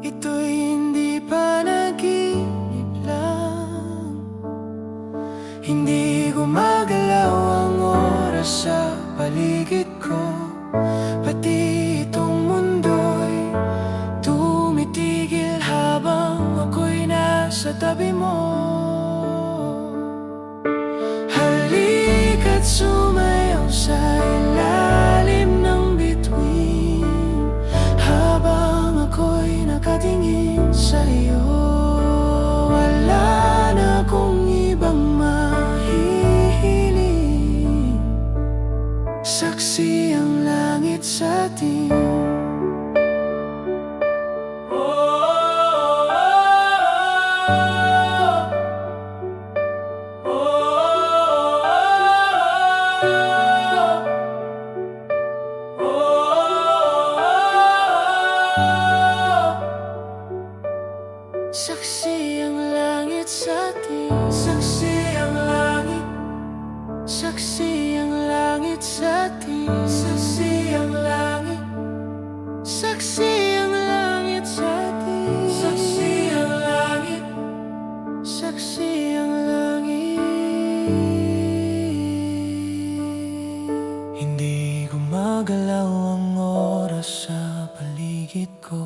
ito'y hindi panaginip lang. Hindi gumagalaw ang oras sa paligid ko, pati itong mundo'y tumitigil habang ako'y nasa tabi mo. Halika't sumayaw sa ilalim ng bituin, habang ako'y nakatingin sa'yo. Wala na akong ibang mahihiling, saksi ang langit sa atin. Saksi ang langit sa atin. Saksi ang langit. Saksi ang langit sa atin. Saksi ang langit. Saksi ang langit sa atin. Saksi ang langit. Saksi ang langit. Hindi gumagalaw ang oras sa paligid ko,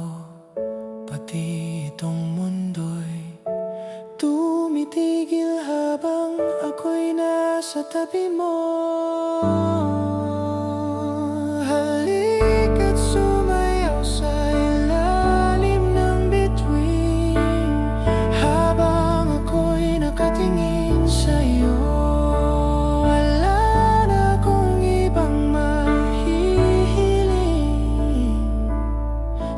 pati itong mundo'y tumitigil habang ako'y nasa tabi mo. Halika't sumayaw sa ilalim ng bituin, habang ako'y nakatingin sa'yo. Wala na akong ibang mahihiling,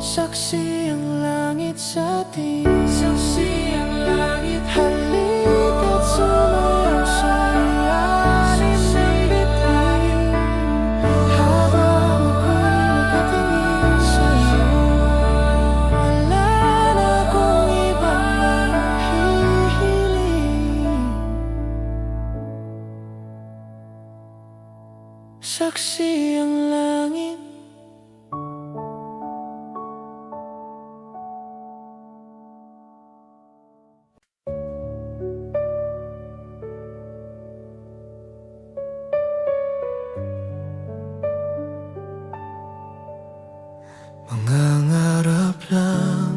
saksi ang langit sa atin. Saksi ang langit. Halika't sumayaw sa ilalim ng bituin, habang ako'y nakatingin sa'yo. Wala na akong ibang mahihiling, saksi ang langit. Mangangarap lang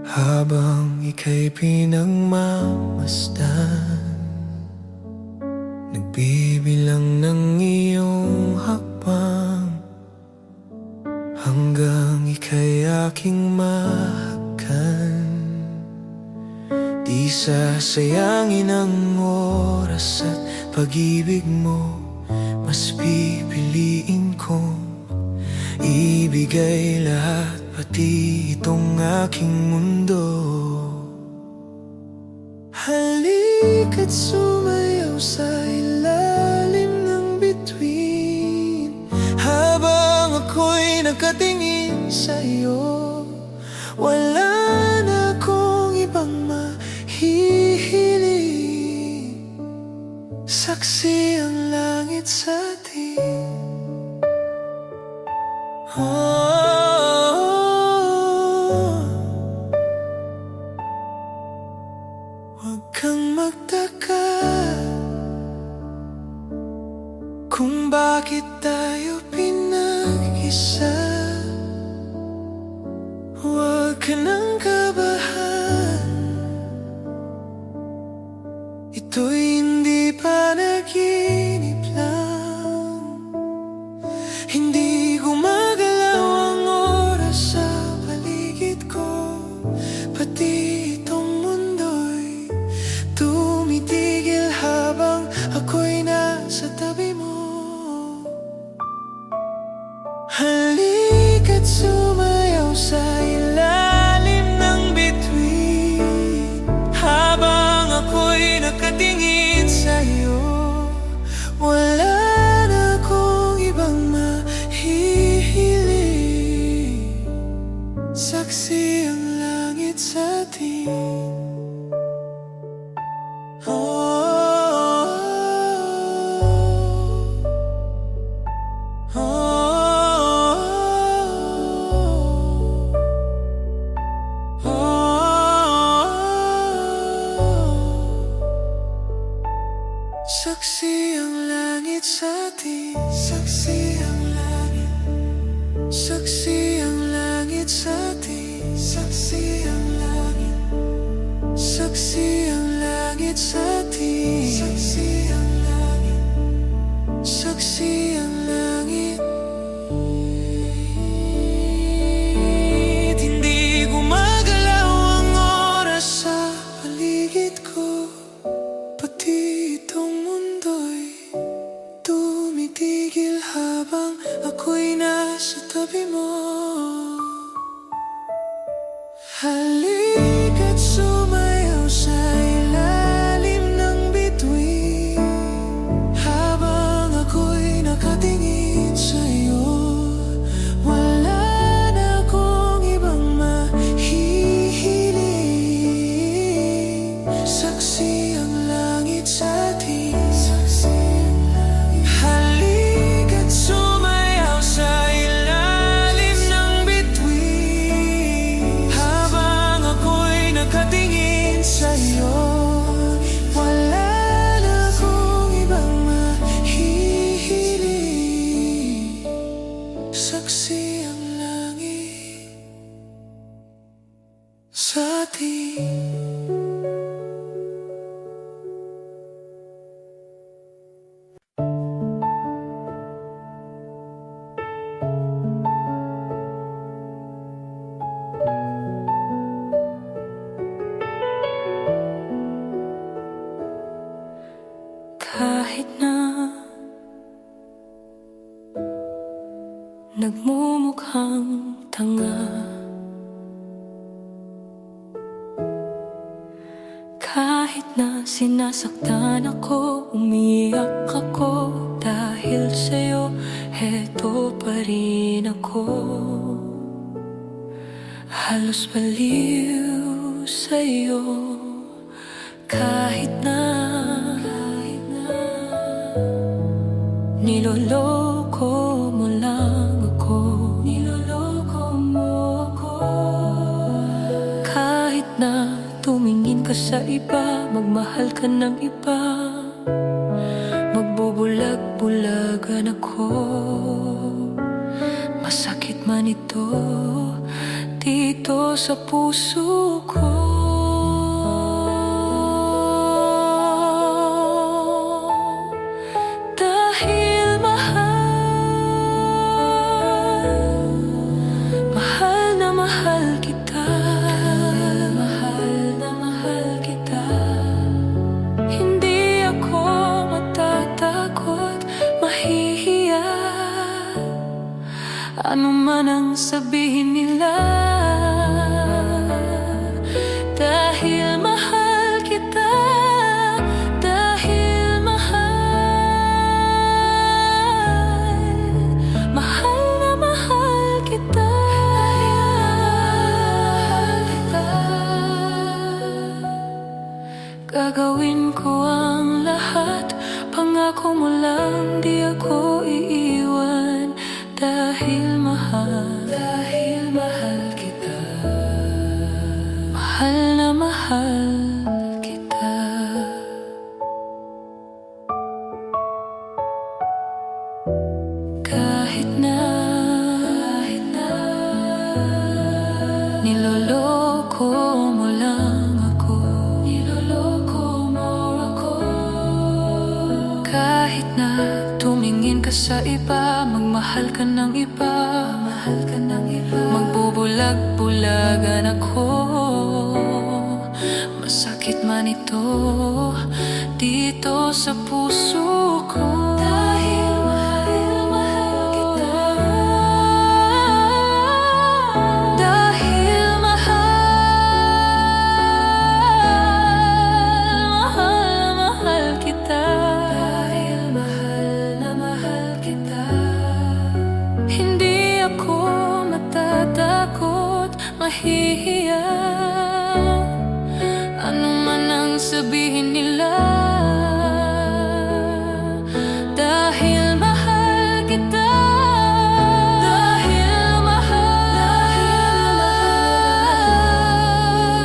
habang ika'y pinagmamasdan, nagbibilang ng iyong hakbang, hanggang ika'y aking mahagkan. Di sasayangin ang oras at pag-ibig mo, mas pipiliin kong ibigay lahat, pati itong aking mundo. Halika't sumayaw sa ilalim ng bituin, habang ako'y nakatingin sa'yo. Wala na akong ibang mahihiling, saksi ang langit sa atin. Huwag kang magtaka kung bakit tayo pinag-isa. Huwag ka nang kabahan, ito'y hindi panaginip lang. Hindi gumagalaw ang oras sa paligid ko, pati itong mundo'y tumitigil habang ako'y nasa tabi mo. Halika't sumayaw sa ilalim ng bituin, habang ako'y nakatingin sa'yo. Wala na akong ibang mahihiling, saksi ang langit sa atin. Saksi ang langit sa atin. Saksi ang langit. Saksi ang langit sa atin. Saksi ang langit. Saksi ang langit sa atin. Saksi ang langit. Saksi ang langit. Hindi gumagalaw ang oras sa paligid ko, pati itong mundo'y tumitigil habang ako'y nasa tabi mo. Halika't sumayaw sa ilalim ng bituin, habang ako'y nakatingin sa'yo. Wala na akong ibang mahihiling, saksi ang langit sa atin. Halika't sumayaw sa ilalim ng bituin, habang ako'y nakatingin sa'yo. Wala na akong ibang mahihiling, saksi ang langit sa atin. Kahit na nagmumukhang tanga, kahit na sinasaktan ako, umiyak ako, dahil sa'yo, heto pa rin ako. Halos baliw sa'yo, kahit na niloloko mo lang ako. Niloloko mo ako. Kahit na tumingin ka sa iba, magmahal ka ng iba, magbubulag-bulagan ako. Masakit man ito dito sa puso ko. Ano man ang sabihin nila, dahil mahal kita, dahil mahal, mahal na mahal kita, gagawin ko ang lahat, pangako mo lang di ako iiwan. Dahil mahal kita, mahal na mahal kita. ka sa iba, magmahal ka ng iba, magbubulag-bulagan ako. Masakit man ito dito sa puso ko. Dahil mahal kita. Dahil mahal kita. Dahil mahal na mahal kita. Hindi ako matatakot, mahihiya. Ano man ang sabihin nila. Dahil mahal kita. Dahil mahal.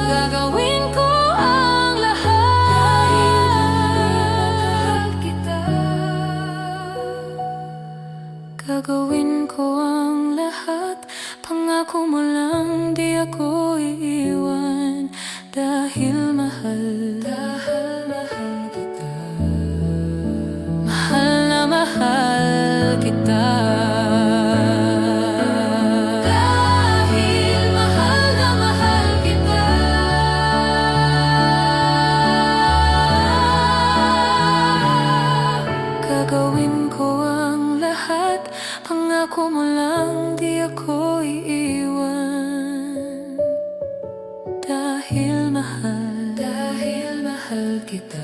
Gagawin ko ang lahat. Dahil mahal kita. Gagawin ko ang lahat. Pangako mo lang di ako iiwan. Dahil mahal kita. Mahal na mahal kita. Dahil mahal na mahal kita. Gagawin ko ang lahat. Pangako mo lang di ako iiwan. Dahil mahal kita.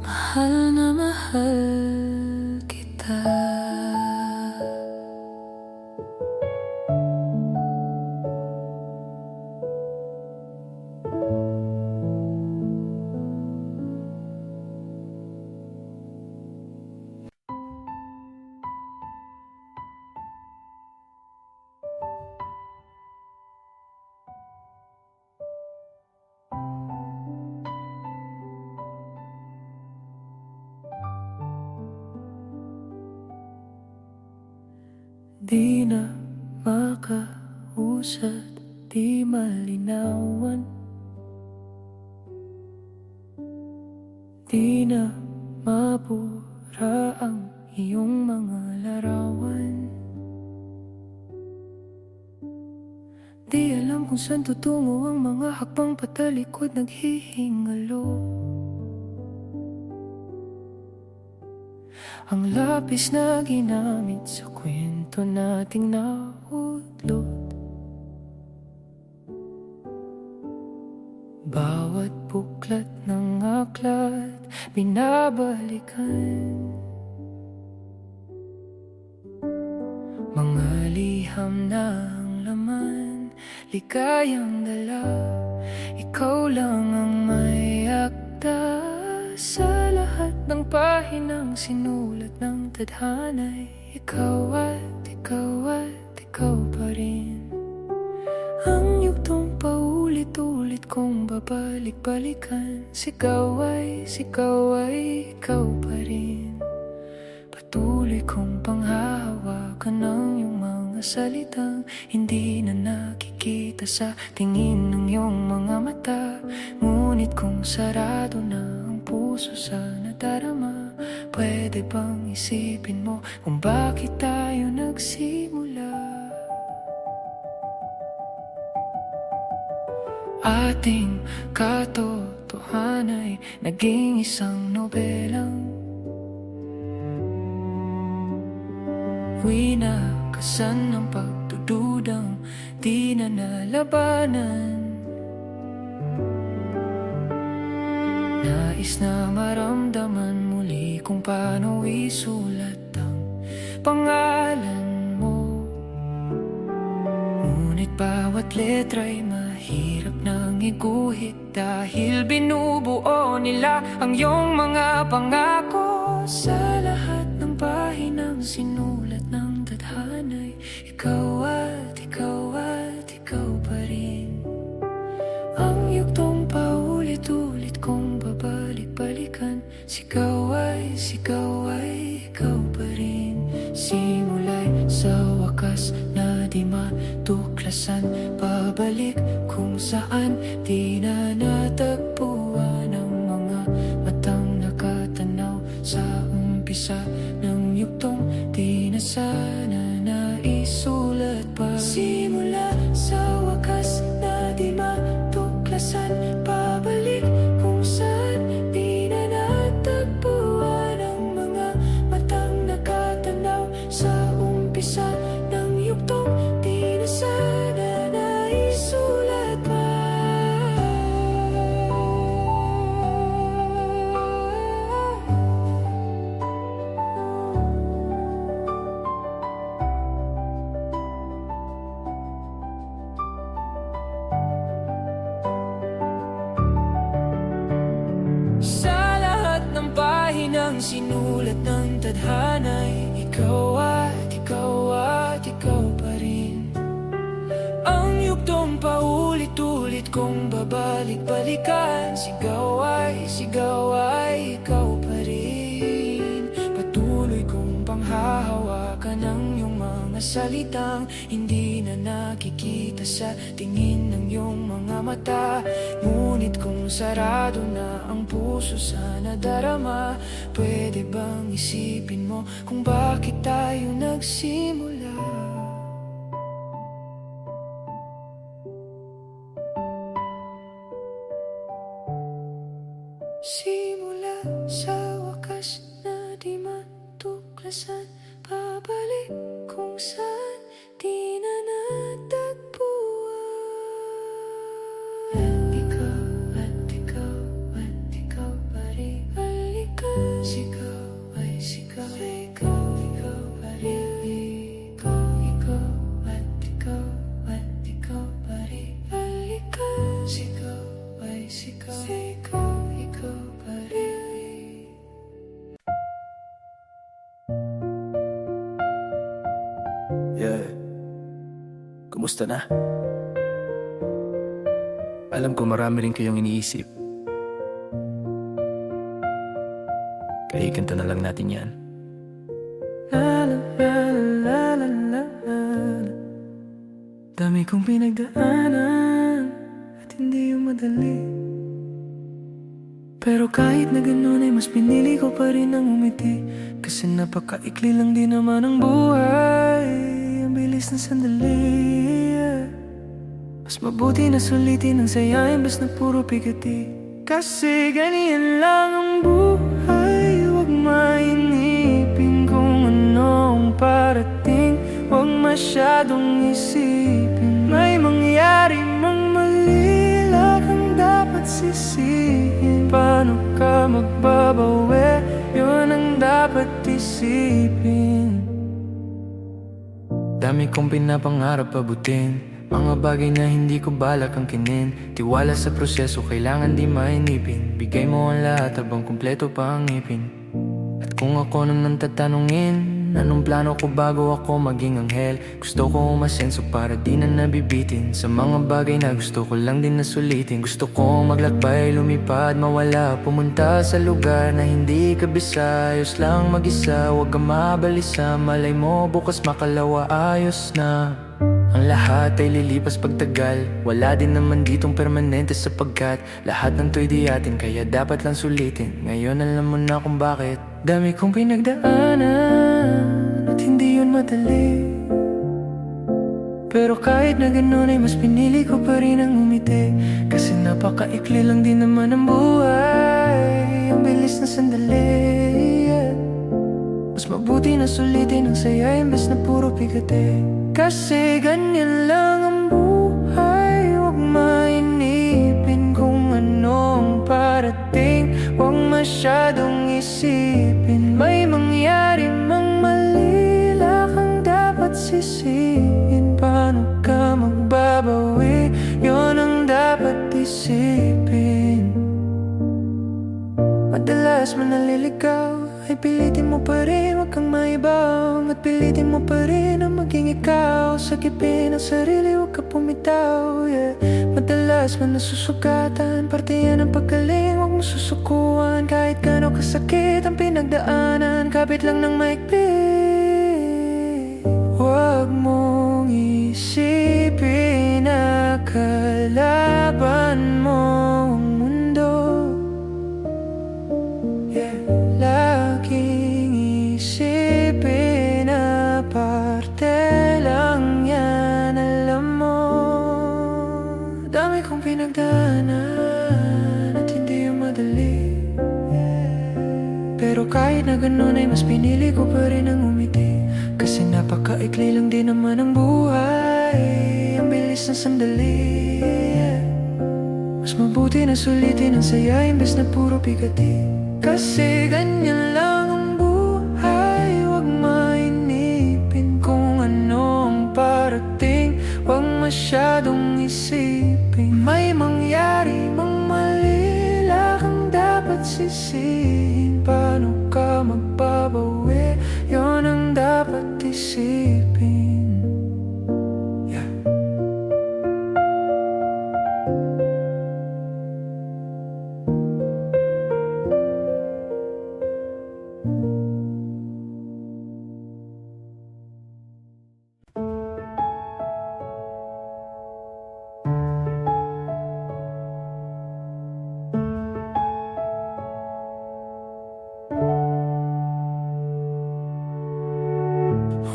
Mahal na mahal kita. Di na makausad, di malinawan. Di na mabura ang iyong mga larawan. Di alam kung saan tutungo ang mga hakbang patalikod, naghihingalo. Ang lapis na ginamit sa kwento nating nautlot. Bawat buklat ng aklat binabalikan. Mga liham na ang laman, ligayang dala. Ikaw lang ang may akda sa lahat ng pahinang sinulat ng tadhana'y ikaw at ikaw at ikaw pa rin. Ang yugtong paulit-ulit kong babalik-balikan. Sigaw ay ikaw pa rin. Patuloy kong panghahawakan ng iyong mga salitang hindi na nakikita sa tingin ng iyong mga mata. Ngunit kung sarado na ang puso sa nadarama, pwede bang isipin mo kung bakit tayo nagsimula? Ating katotohanan ay naging isang nobelang winakasan ng pagdududang di na nalabanan. Nais na maramdaman muli kung paano isulat ang pangalan mo. Ngunit bawat letra'y mahirap nang iguhit dahil binubuo nila ang iyong mga pangako. Sa lahat ng pahinang sinulat ng tadhana'y ikaw at ikaw at ikaw pa rin. Ang yugtong paulit-ulit kong babalik-balikan. Sigaw ay ikaw pa rin. Simula'y sa wakas na di matuklasan. Pabalik kung saan di na natagpuan ang mga ang sinulat ng tadhana'y ikaw at ikaw at ikaw pa rin. Ang yugtong paulit-ulit kong babalik-balikan, sigaw ay ikaw pa rin. Patuloy kong panghahawakan ang iyong mga salitang hindi na nakikita sa tingin ng iyong mga mata. Ngunit kung sarado na ang puso sa nadarama, pwede bang isipin mo kung bakit tayo nagsimula? Simula sa wakas na di matuklasan, pabalik kung saan di na natagpuan. Ikaw at ikaw at ikaw pa rin. Balikan, sigaw ay sigaw, ikaw, ikaw pa rin. Ikaw at ikaw at ikaw pa rin. Balikan, sigaw ay sigaw, ikaw, ikaw pa rin. Yeah. Kumusta na? Alam ko marami rin kayong iniisip. Kaya ikanta na lang natin yan. La la la la la la la. Dami kong pinagdaanan at hindi yung madali. Pero kahit na ganun ay mas pinili ko pa rin ang umiti. Kasi napakaikli lang din naman ang buhay. Ang bilis ng sandali. Mas mabuti na sulitin ang saya imbes na puro pigati. Kasi ganyan lang ang buhay. Huwag mainipin kung ano ang parating. Huwag masyadong isipin may mangyari mang mali. Kang dapat sisihin. Paano ka magbabawi? Yun ang dapat isipin. Dami kong pinapangarap abutin, mga bagay na hindi ko balak angkinin. Tiwala sa proseso, kailangan di mainipin. Bigay mo ang lahat habang kumpleto pa ang ngipin. At kung ako nang tatanungin, anong plano ko bago ako maging anghel? Gusto ko umasenso para di na nabibitin sa mga bagay na gusto ko lang din na sulitin. Gusto ko maglakbay, lumipad, mawala, pumunta sa lugar na hindi kabisa. Ayos lang mag-isa, huwag ka mabalisa. Malay mo bukas makalawa, ayos na. Ang lahat ay lilipas pagtagal. Wala din naman ditong permanente sapagkat lahat ng to'y di atin, kaya dapat lang sulitin. Ngayon alam mo na kung bakit. Dami kong pinagdaanan at hindi yun madali. Pero kahit na ganun ay mas pinili ko pa rin ang umiti. Kasi napakaikli lang din naman ang buhay. Ang bilis na sandali. Mas mabuti na sulitin ang saya imbes na puro pigate. Kasi ganyan lang ang buhay. Huwag mainipin kung ano ang parating. Huwag masyadong isipin may mangyari mang mali. Kang dapat sisihin. Paano ka magbabawi? Yun ang dapat isipin. Madalas man naliligaw ay pilitin mo pa rin, huwag kang maibang. At pilitin mo pa rin na maging ikaw. Sagipin ang sarili, huwag ka pumitaw, yeah. Madalas man nasusugatan, parte yan ang paggaling. Huwag mo susukuan, kahit gano'ng kasakit ang pinagdaanan. Kapit lang ng maikli. Huwag mong isipin na kalaban mo ang mundo, yeah. Laging isipin na parte lang yan, alam mo. Dami kong pinagdaanan at hindi yung madali. Pero kahit na ganun ay mas pinili ko pa rin ang umiti. Kasi napakaikli lang din naman ang buhay. Ang bilis ng sandali. Mas mabuti na sulitin ang saya imbes na puro pigati. Kasi ganyan lang ang buhay. Huwag mainipin kung ano ang parating. Huwag masyadong isipin may mangyari mang mali. Kang dapat dapat sisihin. Paano ka magbabawi? Yun ang dapat isipin. Yeah.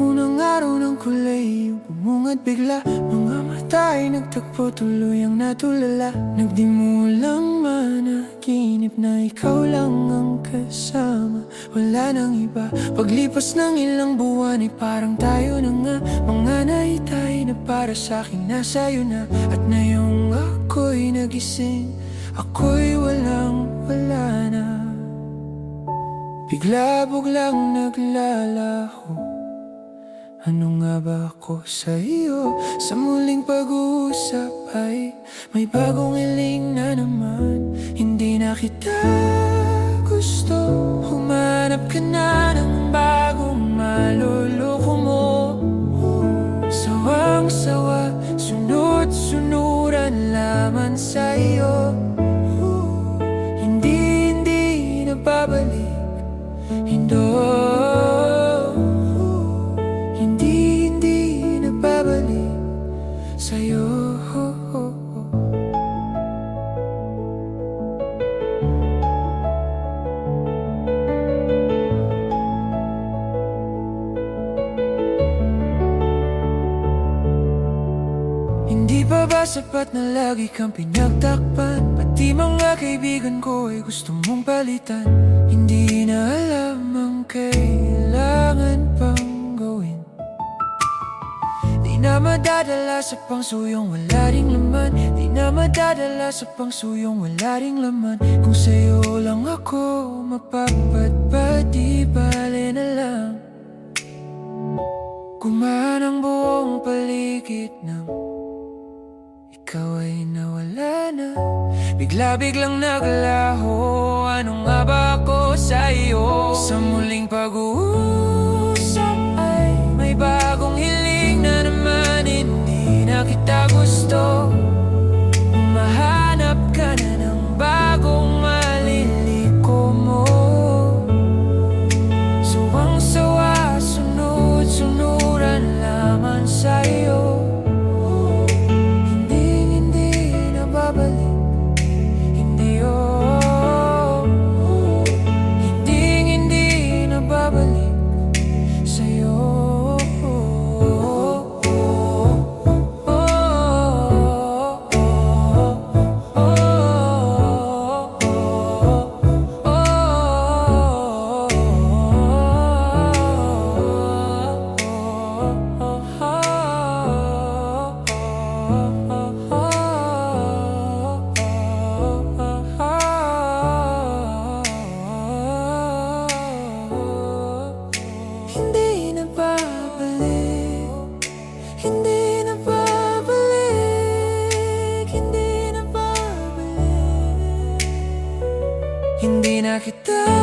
Unang araw ng kulay, bumungad bigla. Mga mata ay nagtagpo, tuluyang natulala. Nagdimulang managinip na ikaw lang ang kasama, wala nang iba. Paglipas ng ilang buwan ay parang tayo na nga. Mga naitay na para sa'kin nasa'yo na. At ngayong ako'y nagising, ako'y walang wala na. Bigla-buglang naglalaho, ano nga ba ako sa iyo? Sa muling pag-uusap ay may bagong hiling na naman. Hindi na kita gusto, humanap ka na ng bagong maluloko mo. Sawang-sawa, sunod-sunuran laman sa iyo. Hindi na babalik, hindi na babalik sa'yo. Hindi pa ba sapat na lagi kang pinagtakpan? Pati mga kaibigan ko ay gusto mong palitan. Hindi na alam ang kailangan pang gawin. Di na madadala sa pangsuyong wala ring laman. Di na madadala sa pangsuyong wala ring laman. Kung sa'yo lang ako mapapadpad, di bale na lang. Gumaan ang buong paligid ng ikaw ay nawala na. Bigla-biglang naglaho, ano nga ba ako sa'yo? Sa muling pag-uusap ay may bagong hiling na naman. Hindi na kita gusto, mahanap ka na ng bagong maliliko mo. Suwang-sawa, sunod-sunuran laman sa'yo. Hindi na kita